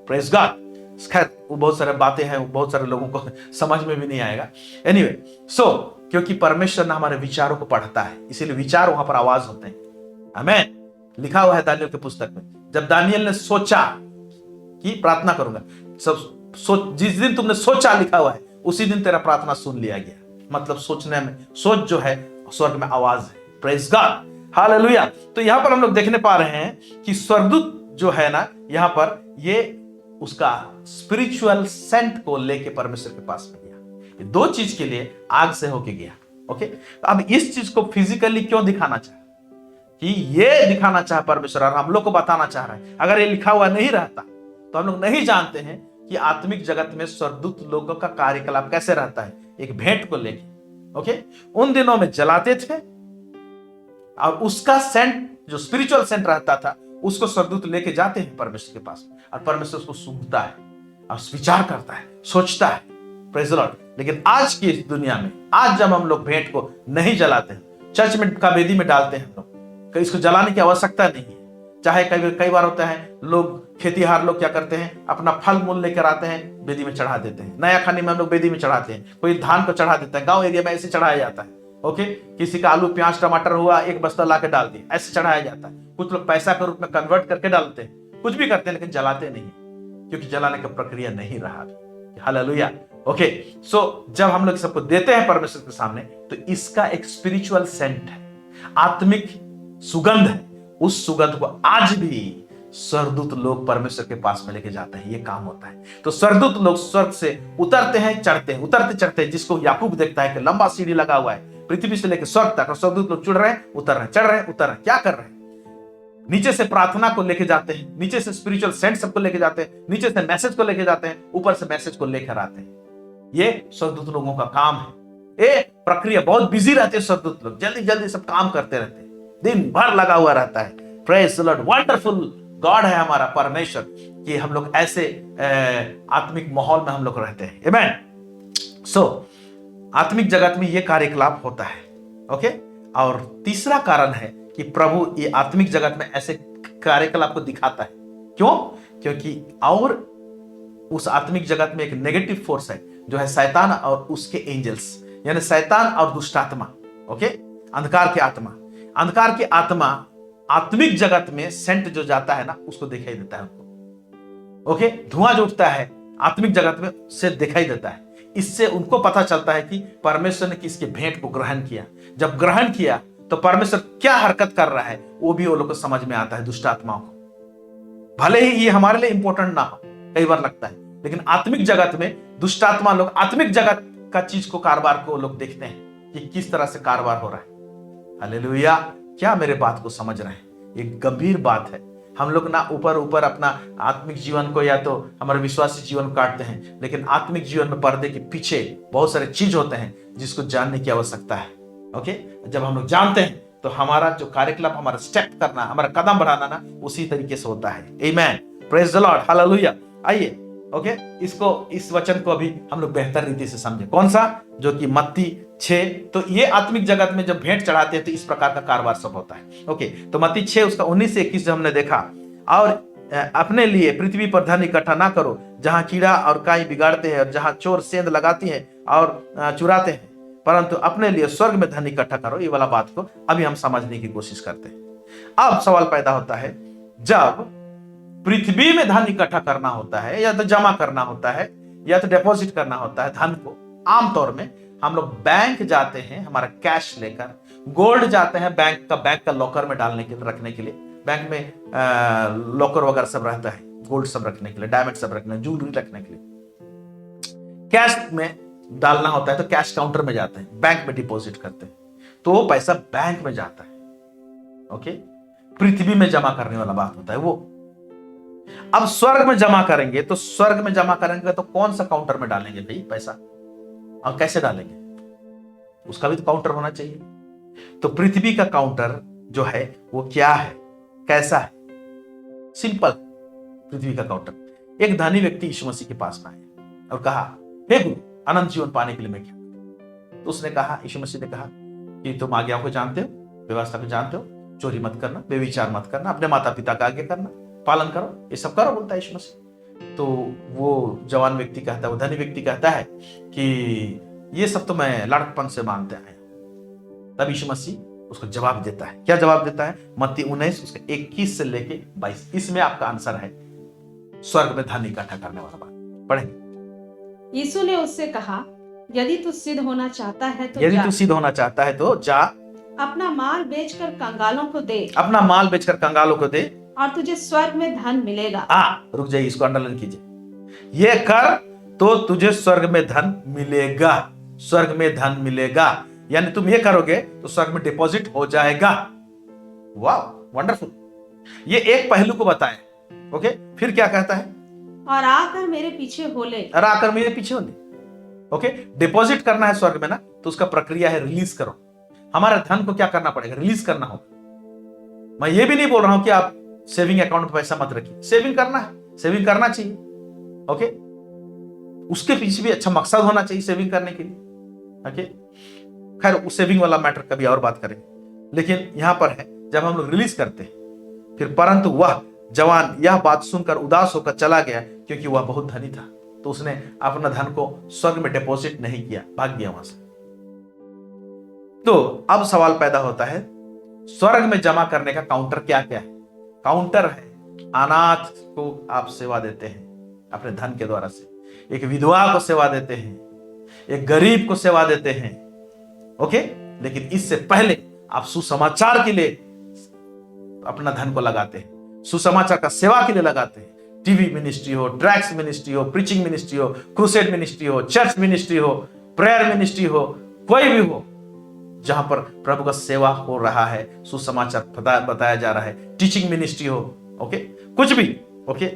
Praise God. खैर वो बहुत सारे बातें हैं, वो बहुत सारे लोगों को समझ में भी नहीं आएगा। एनीवे, सो क्योंकि परमेश्वर ने हमारे विचारों को पढ़ता है, इसीलिए विचार वहां पर आवाज होते हैं। आमीन। लिखा हुआ है दानियल के पुस्तक में, जब दानियल ने सोचा कि प्रार्थना करूंगा, सब जिस दिन तुमने सोचा, लिखा हुआ है, उसी दिन तेरा प्रार्थना सुन लिया गया। मतलब सोचने में, सोच जो है स्वर्ग में आवाज है। Praise God, hallelujah. तो यहाँ पर हम लोग देखने पा रहे हैं कि स्वर्गदूत जो है ना, यहाँ पर ये उसका स्पिरिचुअल सेंट को लेके परमेश्वर के पास में गया। ये दो चीज के लिए आग से होके गया। ओके, तो अब इस चीज को फिजिकली क्यों दिखाना चाह, कि ये दिखाना चाह परमेश्वर और हम लोग को बताना चाह रहा है। अगर ये लिखा हुआ नहीं रहता तो हम लोग नहीं जानते हैं कि आत्मिक जगत में स्वर्गदूत लोगों का कार्यकलाप कैसे रहता है, एक भेंट को लेके। ओके, उन दिनों में जलाते थे और उसका सेंट जो स्पिरिचुअल सेंट रहता था उसको स्वर्गदूत लेके जाते हैं परमेश्वर के पास और परमेश्वर उसको सूंघता है और विचार करता है, सोचता है। Praise the Lord. लेकिन आज की इस दुनिया में, आज जब हम लोग भेंट को नहीं जलाते हैं, चर्च में का वेदी में डालते हैं हम लोग, इसको जलाने की आवश्यकता नहीं है। चाहे कई बार होता है, लोग खेतीहार लोग क्या करते हैं, अपना फल मूल लेकर आते हैं, वेदी में चढ़ा देते हैं। नया खाने में हम लोग वेदी में चढ़ाते हैं, कोई धान को चढ़ा देता है, गांव एरिया में ऐसे चढ़ाया जाता है। ओके, किसी का आलू प्याज टमाटर हुआ, एक बस्ता ला के डाल दिया, ऐसे चढ़ाया जाता है। कुछ लोग पैसा के रूप में कन्वर्ट करके डालते हैं, कुछ भी करते हैं, लेकिन जलाते नहीं, क्योंकि जलाने का प्रक्रिया नहीं रहा। हालेलुया। ओके, सो जब हम लोग सबको देते हैं परमेश्वर के सामने, तो इसका एक स्पिरिचुअल सेंट है, आत्मिक सुगंध है। उस सुगंध को आज भी स्वर्गदूत लोग परमेश्वर के पास में लेके जाते हैं। ये काम होता है। तो स्वर्गदूत लोग स्वर्ग से उतरते हैं, चढ़ते हैं, उतरते चढ़ते हैं, जिसको याकूब देखता है कि लंबा सीढ़ी लगा हुआ है पृथ्वी से लेकर स्वर्ग तक, और स्वर्गदूत लोग चढ़ रहे हैं, उतर रहे हैं, चढ़ रहे हैं, उतर रहे हैं। क्या कर रहे हैं? नीचे से प्रार्थना को लेके जाते हैं, नीचे से स्पिरिचुअल सेंट सबको लेके जाते हैं, नीचे से मैसेज को लेके जाते हैं, ऊपर से मैसेज को लेकर आते हैं। ये स्वर्गदूत लोगों का काम है। ये प्रक्रिया बहुत बिजी रहते हैं स्वर्गदूत लोग, जल्दी जल्दी सब काम करते रहते हैं, दिन भर लगा हुआ रहता है। Praise the Lord. Wonderful God है हमारा परमेश्वर कि हम लोग ऐसे आत्मिक माहौल में हम लोग रहते हैं। आमेन। सो आत्मिक जगत में ये कार्यकलाप होता है। ओके, और तीसरा कारण है कि प्रभु ये आत्मिक जगत में ऐसे कार्यकलाप को दिखाता है। क्यों? क्योंकि और उस आत्मिक जगत में एक नेगेटिव फोर्स है, जो है शैतान और उसके एंजल्स, यानी शैतान और दुष्ट आत्मा। ओके, अंधकार की आत्मा। अंधकार की आत्मा आत्मिक जगत में सेंट जो जाता है ना, उसको दिखाई देता है उनको। ओके, धुआं जो उठता है आत्मिक जगत में से दिखाई देता है। इससे उनको पता चलता है कि परमेश्वर ने किसके भेंट को ग्रहण किया। जब ग्रहण किया तो परमेश्वर क्या हरकत कर रहा है वो भी वो लोग को समझ में आता है, दुष्ट आत्माओं को। भले ही ये हमारे लिए इंपॉर्टेंट ना हो, कई बार लगता है, लेकिन आत्मिक जगत में दुष्ट आत्मा लोग आत्मिक जगत का चीज को, कारोबार को लोग देखते हैं कि किस तरह से कारोबार हो रहा है। हालेलुया। क्या मेरे बात को समझ रहे हैं? एक गंभीर बात है। हम लोग ना ऊपर अपना आत्मिक जीवन को या तो हमारे विश्वासी जीवन को काटते हैं, लेकिन आत्मिक जीवन में पर्दे के पीछे बहुत सारे चीज होते हैं जिसको जानने की आवश्यकता है। ओके, जब हम लोग जानते हैं तो हमारा जो कार्यकलाप, हमारा स्टेप करना, हमारा कदम बढ़ाना ना उसी तरीके से होता है। Amen. Praise the Lord. Hallelujah. आइए, ओके, इस वचन को अभी हम लोग बेहतर रीति से समझे। कौन सा? जो कि मत्ती 6। तो ये आत्मिक जगत में जब भेंट चढ़ाते हैं तो इस प्रकार का कारोबार सब होता है। ओके, तो मत्ती 6 उसका 19 से 21 हमने देखा। और अपने लिए पृथ्वी पर धन इकट्ठा ना करो, जहां कीड़ा और काई बिगाड़ते हैं और जहां चोर सेंध लगाती हैं और चुराते हैं, परंतु अपने लिए स्वर्ग में धन इकट्ठा करो। ये वाला बात को अभी हम समझने की कोशिश करते हैं। अब सवाल पैदा होता है, जब पृथ्वी में धन इकट्ठा करना होता है, या तो जमा करना होता है या तो डिपॉजिट करना होता है धन को, आमतौर में हम लोग बैंक जाते हैं हमारा कैश लेकर, गोल्ड जाते हैं बैंक का लॉकर में डालने के लिए, रखने के लिए। बैंक में लॉकर वगैरह सब रहता है, गोल्ड सब रखने के लिए, डायमंड सब रखने, ज्वेलरी रखने के लिए। कैश में डालना होता है तो कैश काउंटर में जाते हैं, बैंक में डिपॉजिट करते हैं, तो वो पैसा बैंक में जाता है। ओके, पृथ्वी में जमा करने वाला बात होता है वो। अब स्वर्ग में जमा करेंगे तो स्वर्ग में जमा करेंगे तो कौन सा काउंटर में डालेंगे भाई पैसा, और कैसे डालेंगे? उसका भी तो काउंटर होना चाहिए। तो पृथ्वी का काउंटर जो है वो क्या है, कैसा है? सिंपल। पृथ्वी का काउंटर, एक धनी व्यक्ति यीशु मसीह के पास में आया और कहा, हे गुरु, अनंत जीवन पाने के लिए मैं क्या करूं? तो उसने कहा, यीशु मसीह ने कहा कि तुम आज्ञाओं को जानते हो, व्यवस्था को जानते हो, चोरी मत करना, बेविचार मत करना, अपने माता पिता का आज्ञा करना, पालन करो, ये सब करो, बोलता है यीशु मसीह। तो वो जवान व्यक्ति कहता है, वो धनी व्यक्ति कहता है कि ये सब तो मैं लड़कपन से मानते आया। तब यीशु मसीह उसको जवाब देता है। क्या जवाब देता है? मत्ती 19 उसके 21 से लेके 22। इसमें आपका आंसर है स्वर्ग में धन इकट्ठा करने वाला बात। पढ़ेंगे। यीशु ने उससे कहा, यदि तू सिद्ध होना चाहता है तो यदि तू सिद्ध होना चाहता है तो जा, अपना माल बेचकर कंगालों को दे अपना माल बेचकर कंगालों को दे और तुझे स्वर्ग में धन मिलेगा। रुक जाइए, इसको अंडरलाइन कीजिए। ये कर तो तुझे स्वर्ग में धन मिलेगा। स्वर्ग में धन मिलेगा यानी तुम ये करोगे तो स्वर्ग में डिपॉजिट हो जाएगा। वाह, वंडरफुल। ये एक पहलू को बताएं। ओके, फिर क्या कहता है? और आकर मेरे पीछे हो ले। और आकर मेरे पीछे हो ले। ओके, डिपॉजिट करना है स्वर्ग में ना, तो उसका प्रक्रिया है रिलीज करो। हमारे धन को क्या करना पड़ेगा? रिलीज करना होगा। मैं ये भी नहीं बोल रहा हूं कि आप सेविंग अकाउंट में पैसा मत रखिए, सेविंग करना है, सेविंग करना चाहिए। ओके, उसके पीछे भी अच्छा मकसद होना चाहिए सेविंग करने के लिए। ओके, खैर उस सेविंग वाला मैटर कभी और बात करेंगे। लेकिन यहां पर है जब हम लोग रिलीज करते हैं, फिर परंतु वह जवान यह बात सुनकर उदास होकर चला गया क्योंकि वह बहुत धनी था। तो उसने अपना धन को स्वर्ग में डिपॉजिट नहीं किया, भाग गया वहां से। तो अब सवाल पैदा होता है, स्वर्ग में जमा करने का काउंटर क्या क्या है? काउंटर है, अनाथ को आप सेवा देते हैं अपने धन के द्वारा से, एक विधवा को सेवा देते हैं, एक गरीब को सेवा देते हैं। ओके, लेकिन इससे पहले आप सुसमाचार के लिए अपना धन को लगाते हैं, सुसमाचार का सेवा के लिए लगाते हैं। टीवी मिनिस्ट्री हो, ट्रैक्स मिनिस्ट्री हो, प्रीचिंग मिनिस्ट्री हो, क्रूसेड मिनिस्ट्री हो, चर्च मिनिस्ट्री हो, प्रेयर मिनिस्ट्री हो, कोई भी हो जहां पर प्रभु का सेवा हो रहा है, सुसमाचार बताया जा रहा है, टीचिंग मिनिस्ट्री हो, ओके, कुछ भी, ओके,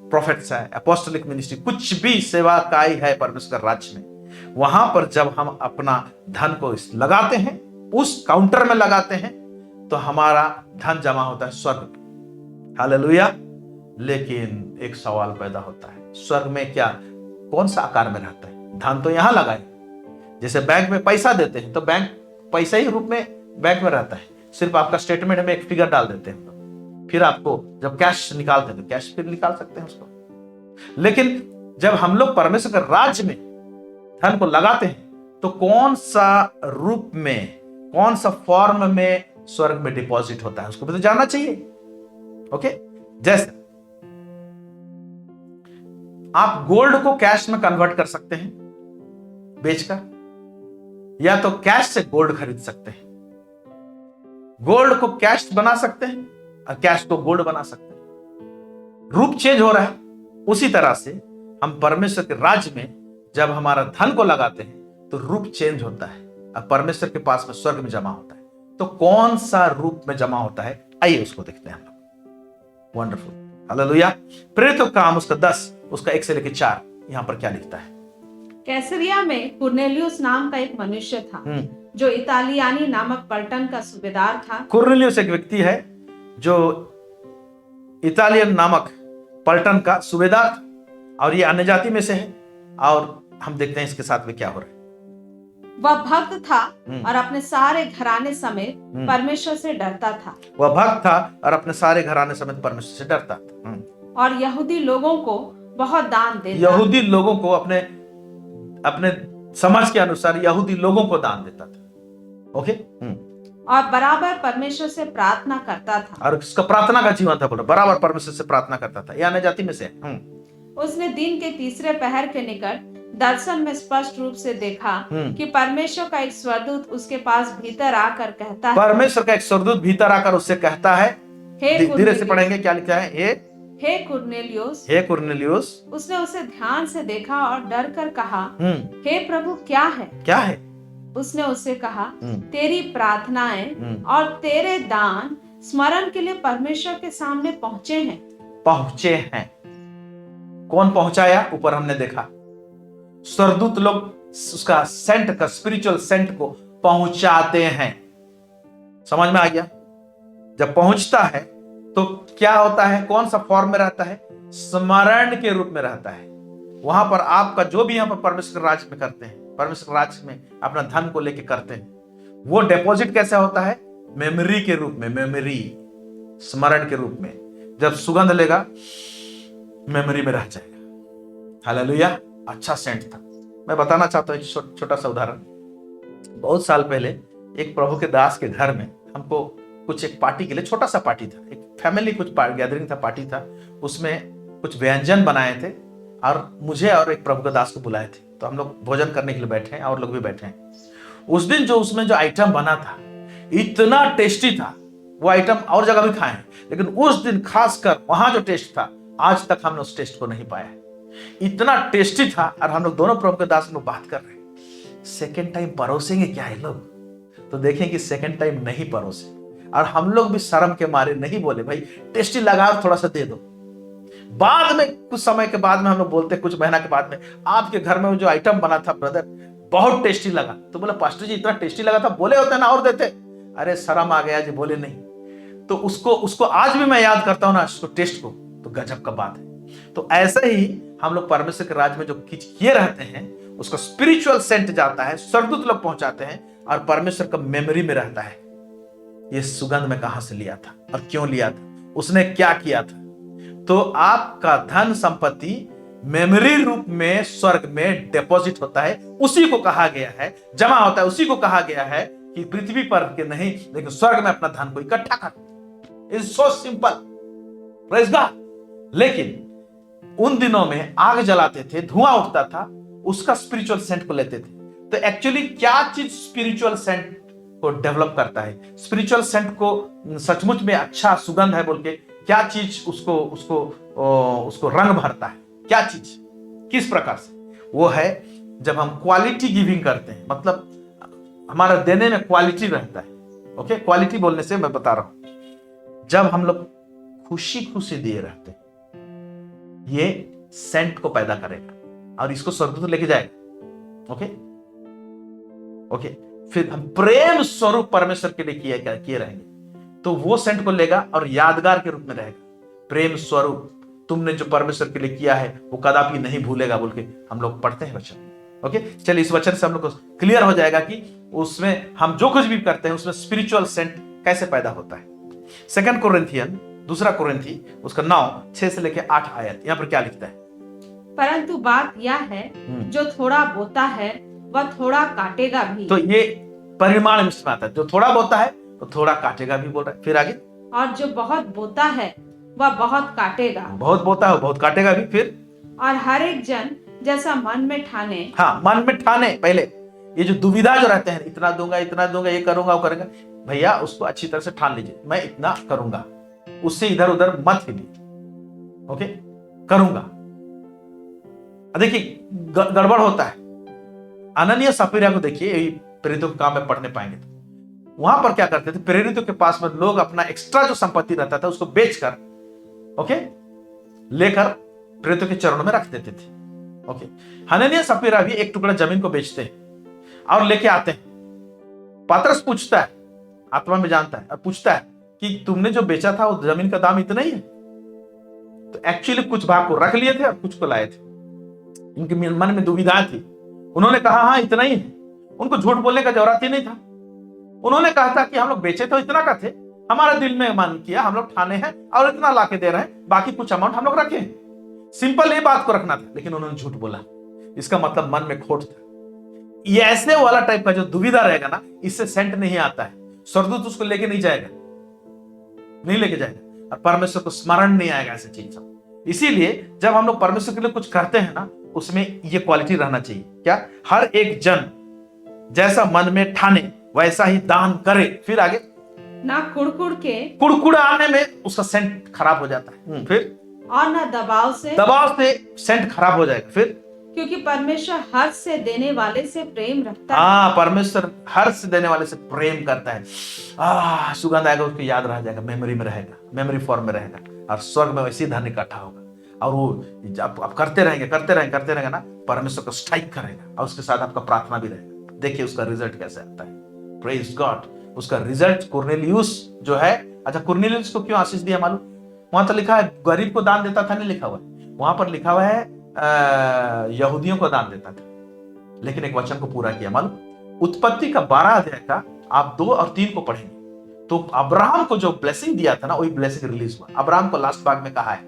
प्रोफेट्स है, अपोस्टलिक मिनिस्ट्री, कुछ भी सेवा का ही है परमेश्वर के राज्य में। वहां पर जब हम अपना धन को लगाते हैं, उस काउंटर में लगाते हैं, तो हमारा धन जमा होता है स्वर्ग में। हालेलुया। लेकिन एक सवाल पैदा होता है, स्वर्ग में क्या कौन सा आकार में रहता है? धन तो यहां लगाए, जैसे बैंक में पैसा देते हैं तो बैंक पैसा ही रूप में बैंक में रहता है, सिर्फ आपका स्टेटमेंट में एक फिगर डाल देते हैं, फिर आपको जब कैश निकालते हैं तो कैश फिर निकाल सकते हैं उसको। लेकिन जब हम लोग परमेश्वर के राज्य में धन को लगाते हैं तो कौन सा रूप में, कौन सा फॉर्म में स्वर्ग में डिपॉजिट होता है, उसको भी तो जानना चाहिए। ओके, जैसे आप गोल्ड को कैश में कन्वर्ट कर सकते हैं बेचकर, या तो कैश से गोल्ड खरीद सकते हैं, गोल्ड को कैश बना सकते हैं और कैश को गोल्ड बना सकते हैं। रूप चेंज हो रहा है। उसी तरह से हम परमेश्वर के राज्य में जब हमारा धन को लगाते हैं तो रूप चेंज होता है और परमेश्वर के पास में स्वर्ग में जमा होता है। तो कौन सा रूप में जमा होता है, आइए उसको देखते हैं हम लोग। Wonderful, hallelujah. प्रेरितों का काम उसका 10 उसका 1 से लेकर 4 यहां पर क्या लिखता है? कैसरिया में कुर्नेलियुस नाम का एक मनुष्य था जो इतालियानी नामक पलटन का सूबेदार था। कुर्नेलियुस एक व्यक्ति है जो इतालियन नामक पलटन का सूबेदार था और ये अन्य जाति में से है। और हम देखते हैं इसके साथ में क्या हो रहा है। वह भक्त था और अपने सारे घराने समेत परमेश्वर से डरता था। वह भक्त था और अपने सारे घराने समेत परमेश्वर से डरता था। और यहूदी लोगों को बहुत दान देता। यहूदी लोगों को अपने समझ के अनुसार यहूदी लोगों को दान देता था। ओके, और बराबर परमेश्वर से प्रार्थना करता था। और उसका प्रार्थना का जीवन था, बोला बराबर परमेश्वर से प्रार्थना करता था। यह अन्य जाति में से उसने दिन के तीसरे पहर के निकट दर्शन में स्पष्ट रूप से देखा कि परमेश्वर का एक स्वर्गदूत उसके पास भीतर आकर कहता है, परमेश्वर का एक स्वर्गदूत भीतर आकर उससे कहता है, धीरे से पढ़ेंगे, क्या लिखा है? हे कुर्नेलियुस, हे कुर्नेलियुस। उसने उसे ध्यान से देखा और डर कर कहा, हे प्रभु, क्या है? क्या है? उसने उससे कहा, तेरी प्रार्थनाएं और तेरे दान स्मरण के लिए परमेश्वर के सामने पहुंचे हैं। कौन पहुंचाया? ऊपर हमने देखा स्वर्गदूत लोग उसका सेंट का स्पिरिचुअल सेंट को पहुंचाते हैं। समझ में आ गया? जब पहुंचता है तो क्या होता है? कौन सा फॉर्म में रहता है? स्मरण के रूप में रहता है। वहां पर आपका जो भी यहां पर परमेश्वर राज्य में करते हैं, परमेश्वर राज्य में अपना धन को लेके करते हैं, वो डिपॉजिट कैसे होता है? मेमोरी के रूप में, मेमोरी, स्मरण के रूप में। जब सुगंध लेगा मेमोरी में रह जाएगा। हालेलुया। अच्छा सेंट था। मैं बताना चाहता हूं एक छोटा सा उदाहरण। बहुत साल पहले एक प्रभु के दास के घर में हमको कुछ एक पार्टी के लिए, छोटा सा पार्टी था, एक फैमिली कुछ गैदरिंग था, पार्टी था, उसमें कुछ व्यंजन बनाए थे और मुझे और एक प्रभु के दास को बुलाए थे। तो हम लोग भोजन करने के लिए बैठे हैं और लोग भी बैठे हैं। उस दिन जो उसमें जो आइटम बना था, इतना टेस्टी था। वो आइटम और जगह भी खाए हैं, लेकिन उस दिन खासकर वहां जो टेस्ट था, आज तक हमने उस टेस्ट को नहीं पाया है। इतना टेस्टी था। और हम लोग दोनों प्रभु के दास लोग बात कर रहे हैं, सेकेंड टाइम परोसेंगे क्या है लोग? तो देखें कि सेकेंड टाइम नहीं परोसे। और हम लोग भी शर्म के मारे नहीं बोले भाई टेस्टी लगा और थोड़ा सा दे दो। बाद में कुछ समय के बाद में हम लोग बोलते, कुछ महीना के बाद में, आपके घर में जो आइटम बना था ब्रदर बहुत टेस्टी लगा। तो बोला पास्टर जी इतना टेस्टी लगा था, बोले होते ना और देते। अरे शर्म आ गया जी, बोले नहीं। तो उसको आज भी मैं याद करता हूं ना, उसको टेस्ट को, तो गजब का बात है। तो ऐसे ही हम लोग परमेश्वर के राज्य में जो किए रहते हैं, उसका स्पिरिचुअल सेंट जाता है, स्वर्गदूत लोग पहुंचाते हैं, और परमेश्वर का मेमोरी में रहता है। ये सुगंध में कहां से लिया था और क्यों लिया था, उसने क्या किया था। तो आपका धन संपत्ति मेमोरी रूप में स्वर्ग में डिपॉजिट होता है। उसी को कहा गया है, जमा होता है, उसी को कहा गया है कि पृथ्वी पर के नहीं, लेकिन स्वर्ग में अपना धन को इकट्ठा कर। It's so simple, praise God. लेकिन उन दिनों में आग जलाते थे, धुआं उठता था, उसका स्पिरिचुअल सेंट को लेते थे। तो एक्चुअली क्या चीज स्पिरिचुअल सेंट को डेवलप करता है, स्पिरिचुअल सेंट को सचमुच में अच्छा सुगंध है बोल के क्या चीज उसको रंग भरता है, क्या चीज, किस प्रकार से? वो है जब हम क्वालिटी गिविंग करते हैं, मतलब हमारा देने में क्वालिटी रहता है। ओके, क्वालिटी बोलने से मैं बता रहा हूं, जब हम लोग खुशी खुशी दिए रहते हैं, ये सेंट को पैदा करेगा और इसको स्वर्गदूत लेके जाएगा। ओके ओके, फिर हम प्रेम स्वरूप परमेश्वर के लिए किए रहेंगे, तो वो सेंट को लेगा और यादगार के रूप में रहेगा। प्रेम स्वरूप तुमने जो परमेश्वर के लिए किया है वो कदापि नहीं भूलेगा बोल के हम लोग पढ़ते हैं वचन। ओके, चलिए इस वचन से हम लोग को क्लियर हो जाएगा कि उसमें हम जो कुछ भी करते हैं उसमें स्पिरिचुअल सेंट कैसे पैदा होता है। 2 कोरिन्थियन, दूसरा कोरिन्थी, उसका 9:6 से लेके 8 आयत, यहाँ पर क्या लिखता है? परंतु बात यह है, जो थोड़ा बोता है वह थोड़ा काटेगा भी। तो ये परिमाण में आता है, जो थोड़ा बोता है तो थोड़ा काटेगा भी बोल रहा है। फिर आगे, और जो बहुत बोता है वह बहुत काटेगा। बहुत बोता है बहुत काटेगा भी। फिर, और हर एक जन जैसा मन में ठाने। हाँ, मन में ठाने। पहले ये जो दुविधा जो रहते हैं, इतना दूंगा ये करूंगा वो करेंगे, भैया उसको अच्छी तरह से ठान लीजिए, मैं इतना करूंगा, उससे इधर उधर मत हिलिए। ओके, करूंगा। देखिए गड़बड़ होता है। अननिया सफीरा को देखिए, प्रेरितों के काम में पढ़ने पाएंगे तो वहां पर क्या करते थे, प्रेरितों के पास में लोग अपना एक्स्ट्रा जो संपत्ति रहता था उसको बेचकर, ओके, लेकर प्रेरितों के चरणों में रख देते थे। ओके, हननिया सफीरा भी एक टुकड़ा जमीन को बेचते हैं और लेके आते हैं। पतरस पूछता है, आत्मा में जानता है और पूछता है कि तुमने जो बेचा था वो जमीन का दाम इतना ही है? तो एक्चुअली कुछ भाग को रख लिए थे और कुछ को लाए थे। इनके मन में दुविधा थी। उन्होंने कहा हाँ इतना ही है, उनको झूठ बोलने का जरूरत ही नहीं था। उन्होंने कहा था कि हम लोग बेचे तो इतना का थे, हमारा दिल में मन किया, हम लोग ठाने हैं और इतना लाके दे रहे हैं, बाकी कुछ अमाउंट हम लोग रखे हैं। सिंपल ये बात को रखना था, लेकिन उन्होंने झूठ बोला। इसका मतलब मन में खोट था। ये ऐसे वाला टाइप का जो दुविधा रहेगा ना, इससे सेंट नहीं आता है। स्वर्गदूत उसको लेके नहीं जाएगा, नहीं लेके जाएगा, और परमेश्वर को स्मरण नहीं आएगा ऐसे चीज। इसीलिए जब हम लोग परमेश्वर के लिए कुछ करते हैं ना, उसमें ये क्वालिटी रहना चाहिए। क्या? हर एक जन जैसा मन में ठाने वैसा ही दान करे। फिर आगे, ना कुड़कुड़ाने में उसका सेंट खराब हो जाता है। फिर, और ना दबाव से सेंट खराब हो जाएगा। फिर, क्योंकि परमेश्वर हर्ष से देने वाले से प्रेम रखता है। हाँ, परमेश्वर हर्ष से देने वाले से प्रेम करता है। सुगंध आएगा, उसको याद रह जाएगा, मेमोरी में रहेगा, मेमोरी फॉर्म में रहेगा, और स्वर्ग में वैसे ही धन इकट्ठा होगा। और वो आप करते रहेंगे ना, परमेश्वर को स्ट्राइक करेगा, और उसके साथ आपका प्रार्थना भी रहेगा। देखिए उसका रिजल्ट कैसे आता है। Praise God. उसका रिजल्ट कुरनेलियुस जो है, अच्छा कुरनेलियुस को क्यों आशीष दिया मालूम? वहां तो लिखा है गरीब को दान देता था, नहीं लिखा हुआ है। वहां पर लिखा हुआ है यहूदियों को दान देता था, लेकिन एक वचन को पूरा किया मालूम? उत्पत्ति का 12 अध्याय का आप 2 और 3 को पढ़ेंगे तो अब्राहम को जो ब्लेसिंग दिया था ना, वही ब्लेसिंग रिलीज हुआ। अब्राहम को लास्ट भाग में कहा है,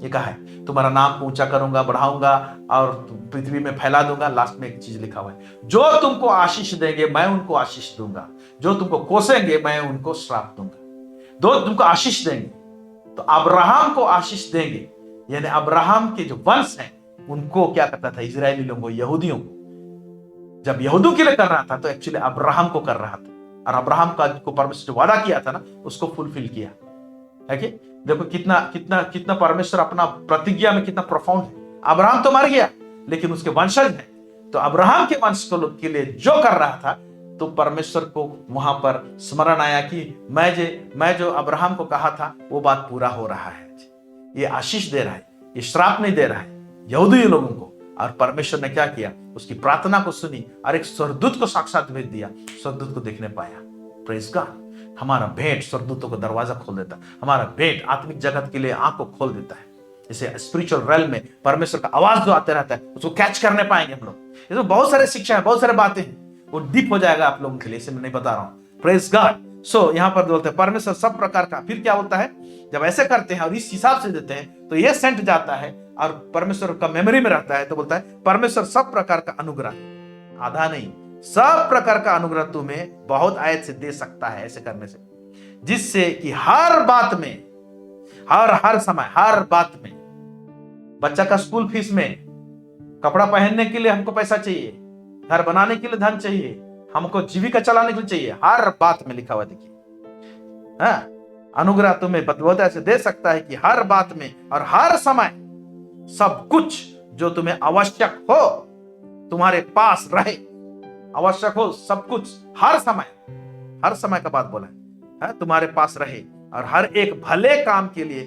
ये कहा है तुम्हारा नाम ऊंचा करूंगा, बढ़ाऊंगा और पृथ्वी में फैला दूंगा। लास्ट में एक चीज लिखा हुआ है, जो तुमको आशीष देंगे मैं उनको आशीष दूंगा, जो तुमको कोसेंगे मैं उनको श्राप दूंगा। दो तुमको आशीष देंगे, तो अब्राहम को आशीष देंगे, यानी अब्राहम के जो वंश हैं उनको क्या करता था? इजरायली लोगों को, यहूदियों को। जब यहूदियों के लिए कर रहा था तो एक्चुअली अब्राहम को कर रहा था, और अब्राहम का को परमेश्वर ने वादा किया था ना, उसको फुलफिल किया है कि देखो कितना कितना कितना परमेश्वर अपना प्रतिज्ञा में कितना प्रोफाउंड है। अब्राहम तो मर गया लेकिन उसके वंशज है, तो अब्राहम के वंश के लिए जो कर रहा था, तो परमेश्वर को वहां पर स्मरण आया कि मैं जो अब्राहम को कहा था वो बात पूरा हो रहा है। ये आशीष दे रहा है, ये श्राप नहीं दे रहा है यहूदी लोगों को। और परमेश्वर ने क्या किया, उसकी प्रार्थना को सुनी और एक स्वर्गदूत को साक्षात भेज दिया, स्वर्गदूत को देखने पाया। Praise God. हमारा भेंट स्वर्गदूतों को दरवाजा खोल देता है, हमारा भेंट आत्मिक जगत के लिए आंख को खोल देता है। जैसे स्पिरिचुअल रेल में परमेश्वर का आवाज जो आते रहता है उसको कैच करने पाएंगे हम लोग। इसमें बहुत सारे शिक्षा है, बहुत सारे बातें हैं, वो डीप हो जाएगा आप लोगों के लिए, इसे मैं नहीं बता रहा हूं। Praise God. सो यहाँ पर बोलते हैं परमेश्वर सब प्रकार का, फिर क्या बोलता है, जब ऐसे करते हैं और इस हिसाब से देते हैं तो ये सेंट जाता है और परमेश्वर का मेमोरी में रहता है। तो बोलता है परमेश्वर सब प्रकार का अनुग्रह, आधा नहीं, सब प्रकार का अनुग्रह तुम्हें बहुत आयत से दे सकता है, ऐसे करने से, जिससे कि हर बात में, हर समय, हर बात में, बच्चा का स्कूल फीस में, कपड़ा पहनने के लिए हमको पैसा चाहिए, घर बनाने के लिए धन चाहिए, हमको जीविका चलाने के लिए चाहिए, हर बात में लिखा हुआ देखिए। हाँ, अनुग्रह तुम्हें बहुत ऐसे दे सकता है कि हर बात में और हर समय सब कुछ जो तुम्हें आवश्यक हो तुम्हारे पास रहे। आवश्यक हो सब कुछ, हर समय का बात बोला है, तुम्हारे पास रहे, और हर एक भले काम के लिए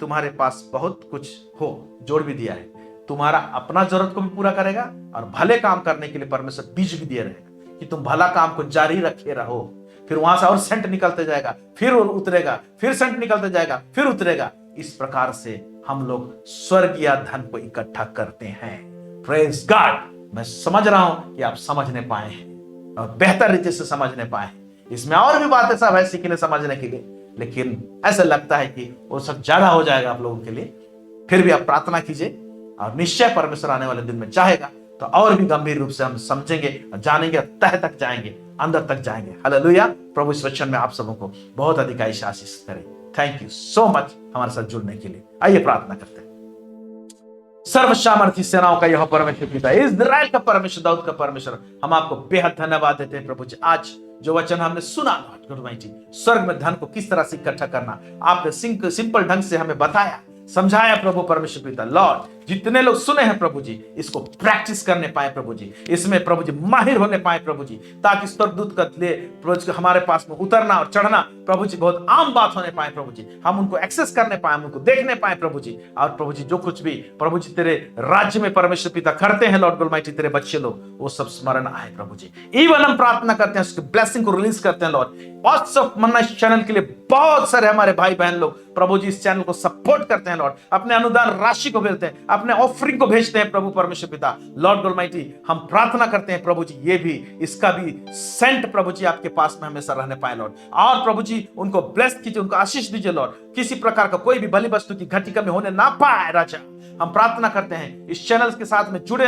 तुम्हारे पास बहुत कुछ हो, जोड़ भी दिया है। तुम्हारा अपना जरूरत को भी पूरा करेगा और भले काम करने के लिए परमेश्वर बीज भी दिए रहेगा कि तुम भला काम को जारी रखे रहो। फिर वहां से और सेंट निकलते जाएगा, फिर उतरेगा, फिर सेंट निकलते जाएगा, फिर उतरेगा। इस प्रकार से हम लोग स्वर्गीय धन को इकट्ठा करते हैं। Praise God. मैं समझ रहा हूं कि आप समझने पाए हैं और बेहतर रीति से समझने पाए हैं। इसमें और भी बातें सब है सीखने समझने के लिए, लेकिन ऐसा लगता है कि वो सब ज्यादा हो जाएगा आप लोगों के लिए। फिर भी आप प्रार्थना कीजिए और निश्चय परमेश्वर आने वाले दिन में चाहेगा तो और भी गंभीर रूप से हम समझेंगे और जानेंगे, तह तक जाएंगे, अंदर तक जाएंगे। हालेलुया। प्रभु इस वचन में आप सबों को बहुत अधिक आशीष करे। थैंक यू सो मच हमारे साथ जुड़ने के लिए। आइए प्रार्थना करते हैं। सर्वसामर्थी सेनाओं का यह परमेश्वर पिता, इस्राएल का परमेश्वर, दाऊद का परमेश्वर, हम आपको बेहद धन्यवाद देते हैं प्रभु जी। आज जो वचन हमने सुना, स्वर्ग में धन को किस तरह से इकट्ठा करना आपने सिंपल ढंग से हमें बताया, समझाया प्रभु परमेश्वर पिता। लॉर्ड, जितने लोग सुने हैं प्रभु जी, इसको प्रैक्टिस करने पाए प्रभु जी, इसमें प्रभु जी माहिर होने पाए प्रभु जी, ताकि स्वर्गदूत का लिए हमारे पास में उतरना और चढ़ना प्रभु जी बहुत आम बात होने पाए प्रभु जी। हम उनको एक्सेस करने पाए, हम उनको देखने पाए प्रभु जी। और प्रभु जी जो कुछ भी प्रभु जी तेरे राज्य में परमेश्वर पिता करते हैं लॉर्ड ऑलमाइटी, तेरे बच्चे लोग, वो सब स्मरण आए प्रभु जी। इवन हम प्रार्थना करते हैं, उसके ब्लेसिंग को रिलीज करते हैं Lord. What's of Manna channel के लिए बहुत सारे हमारे भाई बहन लोग प्रभु जी इस चैनल को सपोर्ट करते हैं लॉर्ड, अपने अनुदान राशि को भेजते हैं, अपने ऑफरिंग को भेजते हैं प्रभु परमेश्वर पिता। लॉर्ड ऑलमाइटी, हम प्रार्थना करते हैं प्रभु जी, ये भी, इसका भी सेंट प्रभु जी आपके पास में हमेशा रहने पाए लॉर्ड। और प्रभु जी उनको ब्लेस कीजिए, उनको आशीष दीजिए लॉर्ड। किसी प्रकार का कोई भी बलि वस्तु की घटी कमी होने ना पाए राजा। हम प्रार्थना करते हैं इस चैनल के साथ में जुड़े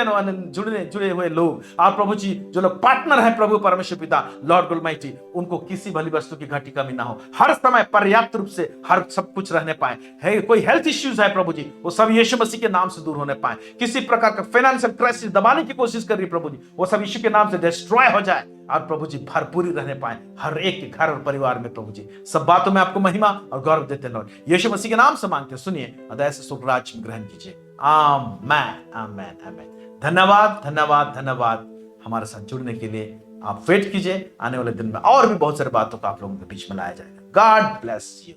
हुए लोग, और प्रभु जी जो लोग पार्टनर हैं प्रभु परमेश्वर पिता लॉर्ड ऑलमाइटी, उनको किसी भली वस्तु की घटी कमी ना हो, हर समय पर्याप्त रूप से हर सब कुछ रहने पाए। है कोई हेल्थ इश्यूज है प्रभु जी, वो सब यीशु मसीह के नाम से दूर होने पाए। किसी प्रकार का फाइनेंशियल क्राइसिस दबाने की कोशिश कर रही है प्रभु जी, वो सब यीशु के नाम से डिस्ट्रॉय हो जाए, और प्रभु जी भरपूरी रहने पाए हर एक के घर और परिवार में प्रभु जी। सब बातों में आपको महिमा और गौरव देते हैं लॉर्ड, यीशु मसीह के नाम से मांगते हैं, सुनिए अदय से स्वर्ग राज्य में ग्रहण कीजिए। आमेन, आमेन, आमेन। धन्यवाद, धन्यवाद, धन्यवाद हमारे साथ जुड़ने के लिए। आप वेट कीजिए, आने वाले दिन में और भी बहुत सारी बातों का आप लोगों के बीच में लाया जाएगा। God bless you.